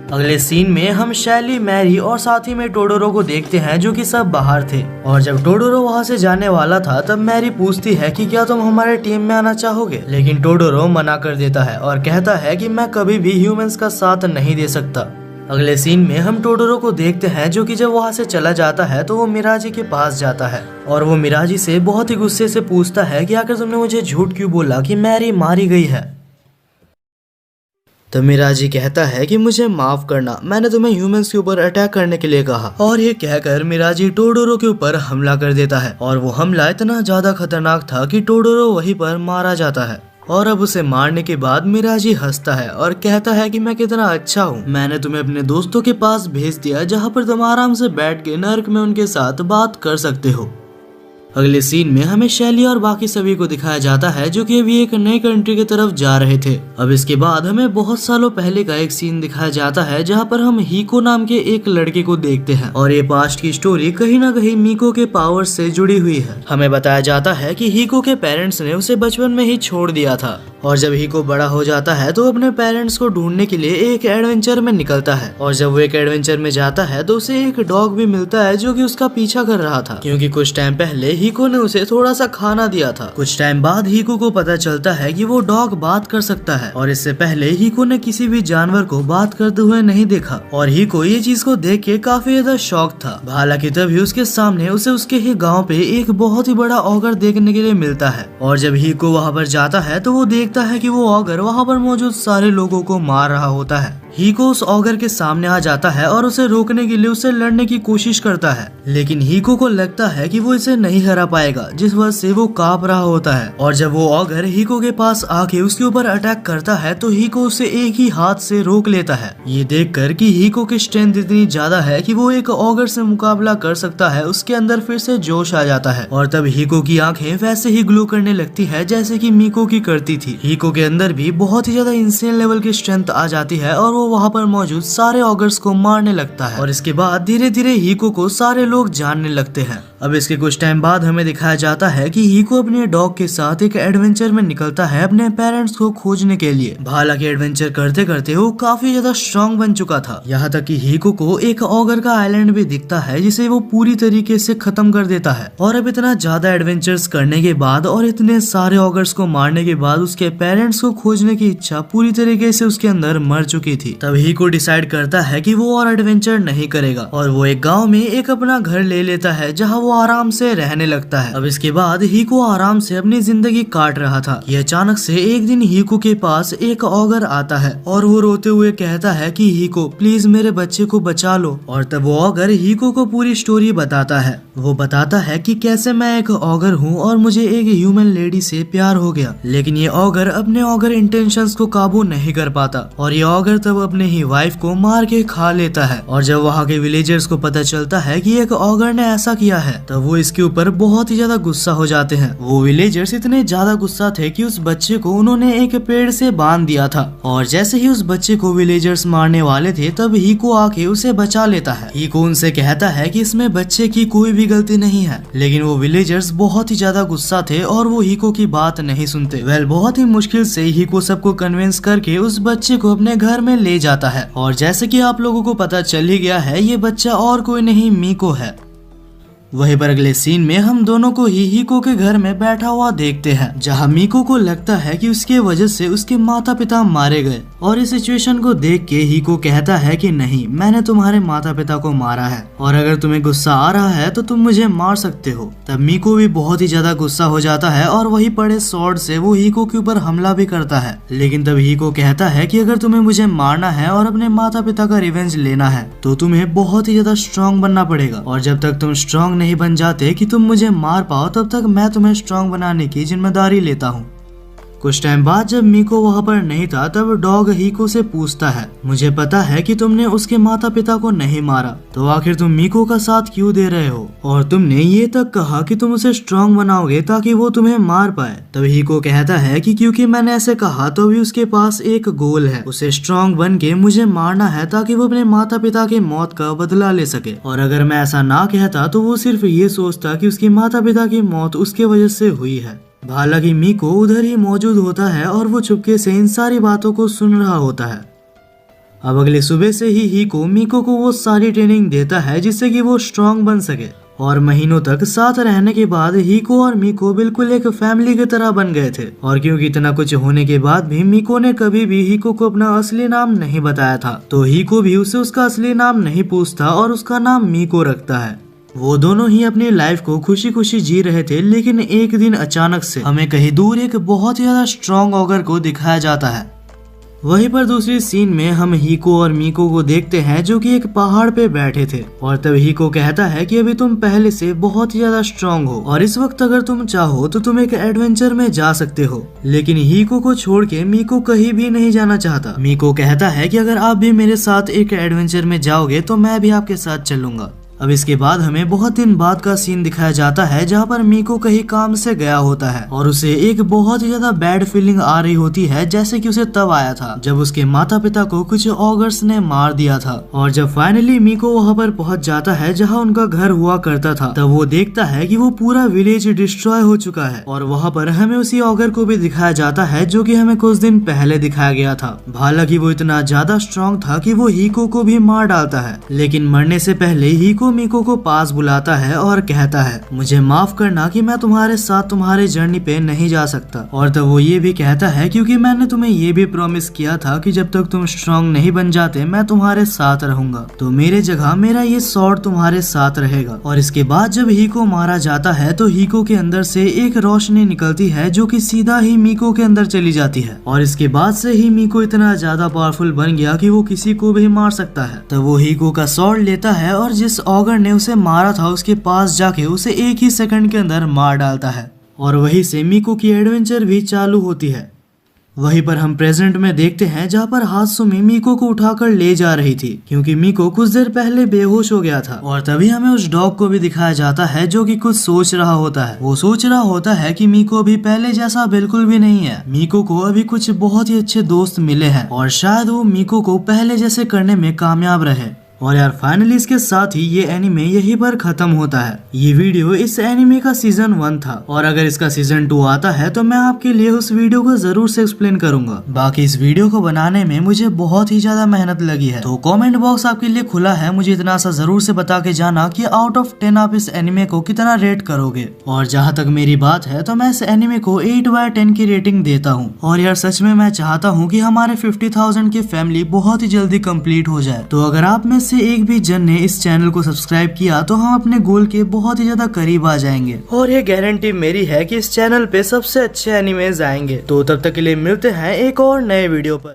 अगले सीन में हम शैली, मैरी और साथ ही में टोडोरो को देखते हैं जो कि सब बाहर थे और जब टोडोरो वहां से जाने वाला था तब मैरी पूछती है कि क्या तुम हमारे टीम में आना चाहोगे, लेकिन टोडोरो मना कर देता है और कहता है कि मैं कभी भी ह्यूमंस का साथ नहीं दे सकता। अगले सीन में हम टोडोरो को देखते हैं जो कि जब वहां से चला जाता है तो वो मिराजी के पास जाता है और वो मिराजी से बहुत ही गुस्से से पूछता है कि आखिर तुमने मुझे झूठ क्यों बोला कि मैरी मारी गई है। तो मिराजी कहता है कि मुझे माफ करना, मैंने तुम्हें ह्यूमंस के ऊपर अटैक करने के लिए कहा। और ये कहकर मिराजी टोडोरो के ऊपर हमला कर देता है और वो हमला इतना ज्यादा खतरनाक था कि टोडोरो वहीं पर मारा जाता है। और अब उसे मारने के बाद मिराजी हंसता है और कहता है कि मैं कितना अच्छा हूँ, मैंने तुम्हें अपने दोस्तों के पास भेज दिया जहाँ पर तुम आराम से बैठ के नर्क में उनके साथ बात कर सकते हो। अगले सीन में हमें शैली और बाकी सभी को दिखाया जाता है जो कि अभी एक नई कंट्री की तरफ जा रहे थे। अब इसके बाद हमें बहुत सालों पहले का एक सीन दिखाया जाता है जहाँ पर हम हीको नाम के एक लड़के को देखते हैं और ये पास्ट की स्टोरी कहीं ना कहीं मीको के पावर से जुड़ी हुई है। हमें बताया जाता है कि हीको के पेरेंट्स ने उसे बचपन में ही छोड़ दिया था और जब हीको बड़ा हो जाता है तो अपने पेरेंट्स को ढूंढने के लिए एक एडवेंचर में निकलता है और जब वो एक एडवेंचर में जाता है तो उसे एक डॉग भी मिलता है जो कि उसका पीछा कर रहा था, क्योंकि कुछ टाइम पहले हीको ने उसे थोड़ा सा खाना दिया था। कुछ टाइम बाद हीको को पता चलता है कि वो डॉग बात कर सकता है और इससे पहले हीको ने किसी भी जानवर को बात करते हुए नहीं देखा और हीको ये चीज को देख के काफी ज्यादा शॉक था। हालांकि तभी उसके सामने उसे उसके ही गाँव पे एक बहुत ही बड़ा ऑगर देखने के लिए मिलता है और जब हीको वहाँ पर जाता है तो वो देखता है कि वो ऑगर वहाँ पर मौजूद सारे लोगों को मार रहा होता है, हीको उस ऑगर के सामने आ जाता है और उसे रोकने के लिए उससे लड़ने की कोशिश करता है, लेकिन हीको को लगता है कि वो इसे नहीं हरा पाएगा, जिस वजह से वो कांप रहा होता है। और जब वो ऑगर हीको के पास आके उसके ऊपर अटैक करता है तो हीको उसे एक ही हाथ से रोक लेता है। ये देखकर कि हीको की स्ट्रेंथ इतनी ज्यादा है कि वो एक ऑगर से मुकाबला कर सकता है, उसके अंदर फिर से जोश आ जाता है और तब हीको की आंखें वैसे ही ग्लो करने लगती है जैसे कि मीको की करती थी। हीको के अंदर भी बहुत ही ज्यादा इंसेन लेवल की स्ट्रेंथ आ जाती है और वो वहाँ पर मौजूद सारे ऑगर्स को मारने लगता है और इसके बाद धीरे धीरे हीको को सारे लोग जानने लगते हैं। अब इसके कुछ टाइम बाद हमें दिखाया जाता है कि हीको अपने डॉग के साथ एक एडवेंचर में निकलता है अपने पेरेंट्स को खोजने के लिए। हालांकि एडवेंचर करते करते वो काफी ज्यादा स्ट्रॉन्ग बन चुका था, यहाँ तक कि हीको को एक ऑगर का आइलैंड भी दिखता है जिसे वो पूरी तरीके से खत्म कर देता है। और अब इतना ज्यादा एडवेंचर्स करने के बाद और इतने सारे ऑगर्स को मारने के बाद उसके पेरेंट्स को खोजने की इच्छा पूरी तरीके से उसके अंदर मर चुकी थी। तब हीको डिसाइड करता है कि वो और एडवेंचर नहीं करेगा और वो एक गाँव में एक अपना घर ले लेता है जहाँ वो आराम से रहने लगता है। अब इसके बाद हीको आराम से अपनी जिंदगी काट रहा था कि अचानक से एक दिन हीको के पास एक ऑगर आता है और वो रोते हुए कहता है कि हीको प्लीज मेरे बच्चे को बचा लो। और तब वो ऑगर हीको को पूरी स्टोरी बताता है। वो बताता है कि कैसे मैं एक ऑगर हूँ और मुझे एक ह्यूमन लेडी से प्यार हो गया, लेकिन ये ऑगर अपने ऑगर इंटेंशंस को काबू नहीं कर पाता और ये ऑगर तब अपने ही वाइफ को मार के खा लेता है। और जब वहाँ के विलेजर्स को पता चलता है कि एक ऑगर ने ऐसा किया है तब वो इसके ऊपर बहुत ही ज्यादा गुस्सा हो जाते हैं। वो विलेजर्स इतने ज्यादा गुस्सा थे कि उस बच्चे को उन्होंने एक पेड़ से बांध दिया था और जैसे ही उस बच्चे को विलेजर्स मारने वाले थे तब हीको आके उसे बचा लेता है। हीको उनसे कहता है कि इसमें बच्चे की कोई भी गलती नहीं है, लेकिन वो विलेजर्स बहुत ही ज्यादा गुस्सा थे और वो हीको की बात नहीं सुनते। वेल बहुत ही मुश्किल से हीको सबको कन्विंस करके उस बच्चे को अपने घर में ले जाता है और जैसे कि आप लोगों को पता चल ही गया है ये बच्चा और कोई नहीं मीको है। वहीं पर अगले सीन में हम दोनों को ही हीको के घर में बैठा हुआ देखते हैं जहां मीको को लगता है कि उसके वजह से उसके माता पिता मारे गए और इस सिचुएशन को देख के हीको कहता है कि नहीं मैंने तुम्हारे माता पिता को मारा है और अगर तुम्हें गुस्सा आ रहा है तो तुम मुझे मार सकते हो। तब मीको भी बहुत ही ज्यादा गुस्सा हो जाता है और वही पड़े स्वॉर्ड से वो हीको के ऊपर हमला भी करता है, लेकिन तब हीको कहता है कि अगर तुम्हें मुझे मारना है और अपने माता पिता का रिवेंज लेना है तो तुम्हें बहुत ही ज्यादा स्ट्रॉन्ग बनना पड़ेगा और जब तक तुम स्ट्रॉन्ग नहीं बन जाते कि तुम मुझे मार पाओ तब तक मैं तुम्हें स्ट्रॉन्ग बनाने की जिम्मेदारी लेता हूँ। कुछ टाइम बाद जब मीको वहाँ पर नहीं था तब डॉग हीको से पूछता है मुझे पता है कि तुमने उसके माता पिता को नहीं मारा तो आखिर तुम मीको का साथ क्यों दे रहे हो और तुमने ये तक कहा कि तुम उसे स्ट्रॉन्ग बनाओगे ताकि वो तुम्हें मार पाए। तब हीको कहता है कि क्योंकि मैंने ऐसे कहा तो भी उसके पास एक गोल है, उसे स्ट्रॉन्ग बन के मुझे मारना है ताकि वो अपने माता पिता की मौत का बदला ले सके और अगर मैं ऐसा ना कहता तो वो सिर्फ ये सोचता कि उसके माता पिता की मौत उसके वजह से हुई है। हालांकि मीको उधर ही मौजूद होता है और वो चुपके से इन सारी बातों को सुन रहा होता है। अब अगले सुबह से ही हीको मीको को वो सारी ट्रेनिंग देता है जिससे कि वो स्ट्रॉन्ग बन सके और महीनों तक साथ रहने के बाद हीको और मीको बिल्कुल एक फैमिली की तरह बन गए थे। और क्योंकि इतना कुछ होने के बाद भी मीको ने कभी भी हीको को अपना असली नाम नहीं बताया था तो हीको भी उसे उसका असली नाम नहीं पूछता और उसका नाम मीको रखता है। वो दोनों ही अपनी लाइफ को खुशी खुशी जी रहे थे, लेकिन एक दिन अचानक से हमें कहीं दूर एक बहुत ही ज्यादा स्ट्रॉन्ग ऑगर को दिखाया जाता है। वहीं पर दूसरी सीन में हम हीको और मीको को देखते हैं जो कि एक पहाड़ पे बैठे थे और तब हीको कहता है कि अभी तुम पहले से बहुत ही ज्यादा स्ट्रॉन्ग हो और इस वक्त अगर तुम चाहो तो तुम एक एडवेंचर में जा सकते हो। लेकिन हीको को छोड़ के मीको कहीं भी नहीं जाना चाहता। मीको कहता है कि अगर आप भी मेरे साथ एक एडवेंचर में जाओगे तो मैं भी आपके साथ चलूंगा। अब इसके बाद हमें बहुत दिन बाद का सीन दिखाया जाता है जहाँ पर मीको कहीं काम से गया होता है और उसे एक बहुत ही ज्यादा बैड फीलिंग आ रही होती है जैसे कि उसे तब आया था जब उसके माता पिता को कुछ ऑगर्स ने मार दिया था। और जब फाइनली मीको वहाँ पर पहुँच जाता है जहाँ उनका घर हुआ करता था तब वो देखता है कि वो पूरा विलेज डिस्ट्रॉय हो चुका है और वहाँ पर हमें उसी ऑगर को भी दिखाया जाता है जो कि हमें कुछ दिन पहले दिखाया गया था। हालांकि वो इतना ज्यादा स्ट्रॉन्ग था कि वो हीको को भी मार डालता है, लेकिन मरने से पहले हीको मीको को पास बुलाता है और कहता है मुझे माफ करना कि मैं तुम्हारे साथ तुम्हारे जर्नी पे नहीं जा सकता। और तब वो ये भी कहता है क्योंकि मैंने तुम्हें ये भी प्रॉमिस किया था कि जब तक तुम स्ट्रांग नहीं बन जाते मैं तुम्हारे साथ रहूंगा, तो मेरे जगह मेरा ये स्वॉर्ड तुम्हारे साथ रहेगा। और इसके बाद जब हीको मारा जाता है तो हीको के अंदर से एक रोशनी निकलती है जो कि सीधा ही मीको के अंदर चली जाती है। और इसके बाद से ही मीको इतना ज्यादा पावरफुल बन गया कि वो किसी को भी मार सकता है। तब वो हीको का स्वॉर्ड लेता है और जिस ऑगर ने उसे मारा था उसके पास जाके उसे एक ही सेकंड के अंदर मार डालता है। और वहीं से मीको की एडवेंचर भी चालू होती है। वहीं पर हम प्रेजेंट में देखते हैं जहाँ पर हात्सुमी मीको को उठाकर ले जा रही थी क्योंकि मीको कुछ देर पहले बेहोश हो गया था। और तभी हमें उस डॉग को भी दिखाया जाता है जो कि कुछ सोच रहा होता है। वो सोच रहा होता है कि मीको अभी पहले जैसा बिल्कुल भी नहीं है। मीको को अभी कुछ बहुत ही अच्छे दोस्त मिले हैं और शायद वो मीको को पहले जैसे करने में कामयाब रहे। और यार फाइनली इसके साथ ही ये एनिमे यहीं पर खत्म होता है। ये वीडियो इस एनिमे का सीजन 1 था और अगर इसका सीजन 2 आता है तो मैं आपके लिए उस वीडियो को जरूर से एक्सप्लेन करूंगा। बाकी इस वीडियो को बनाने में मुझे बहुत ही ज्यादा मेहनत लगी है, तो कमेंट बॉक्स आपके लिए खुला है। मुझे इतना सा जरूर से बता के जाना कि आउट ऑफ 10 आप इस एनिमे को कितना रेट करोगे। और जहाँ तक मेरी बात है तो मैं इस एनिमे को 8/10 की रेटिंग देता हूँ। और यार सच में मैं चाहता हूँ कि हमारे 50,000 की फैमिली बहुत ही जल्दी कंप्लीट हो जाए। तो अगर आप में से एक भी जन ने इस चैनल को सब्सक्राइब किया तो हम अपने गोल के बहुत ही ज्यादा करीब आ जाएंगे। और ये गारंटी मेरी है कि इस चैनल पे सबसे अच्छे एनिमेज आएंगे। तो तब तक के लिए मिलते हैं एक और नए वीडियो पर।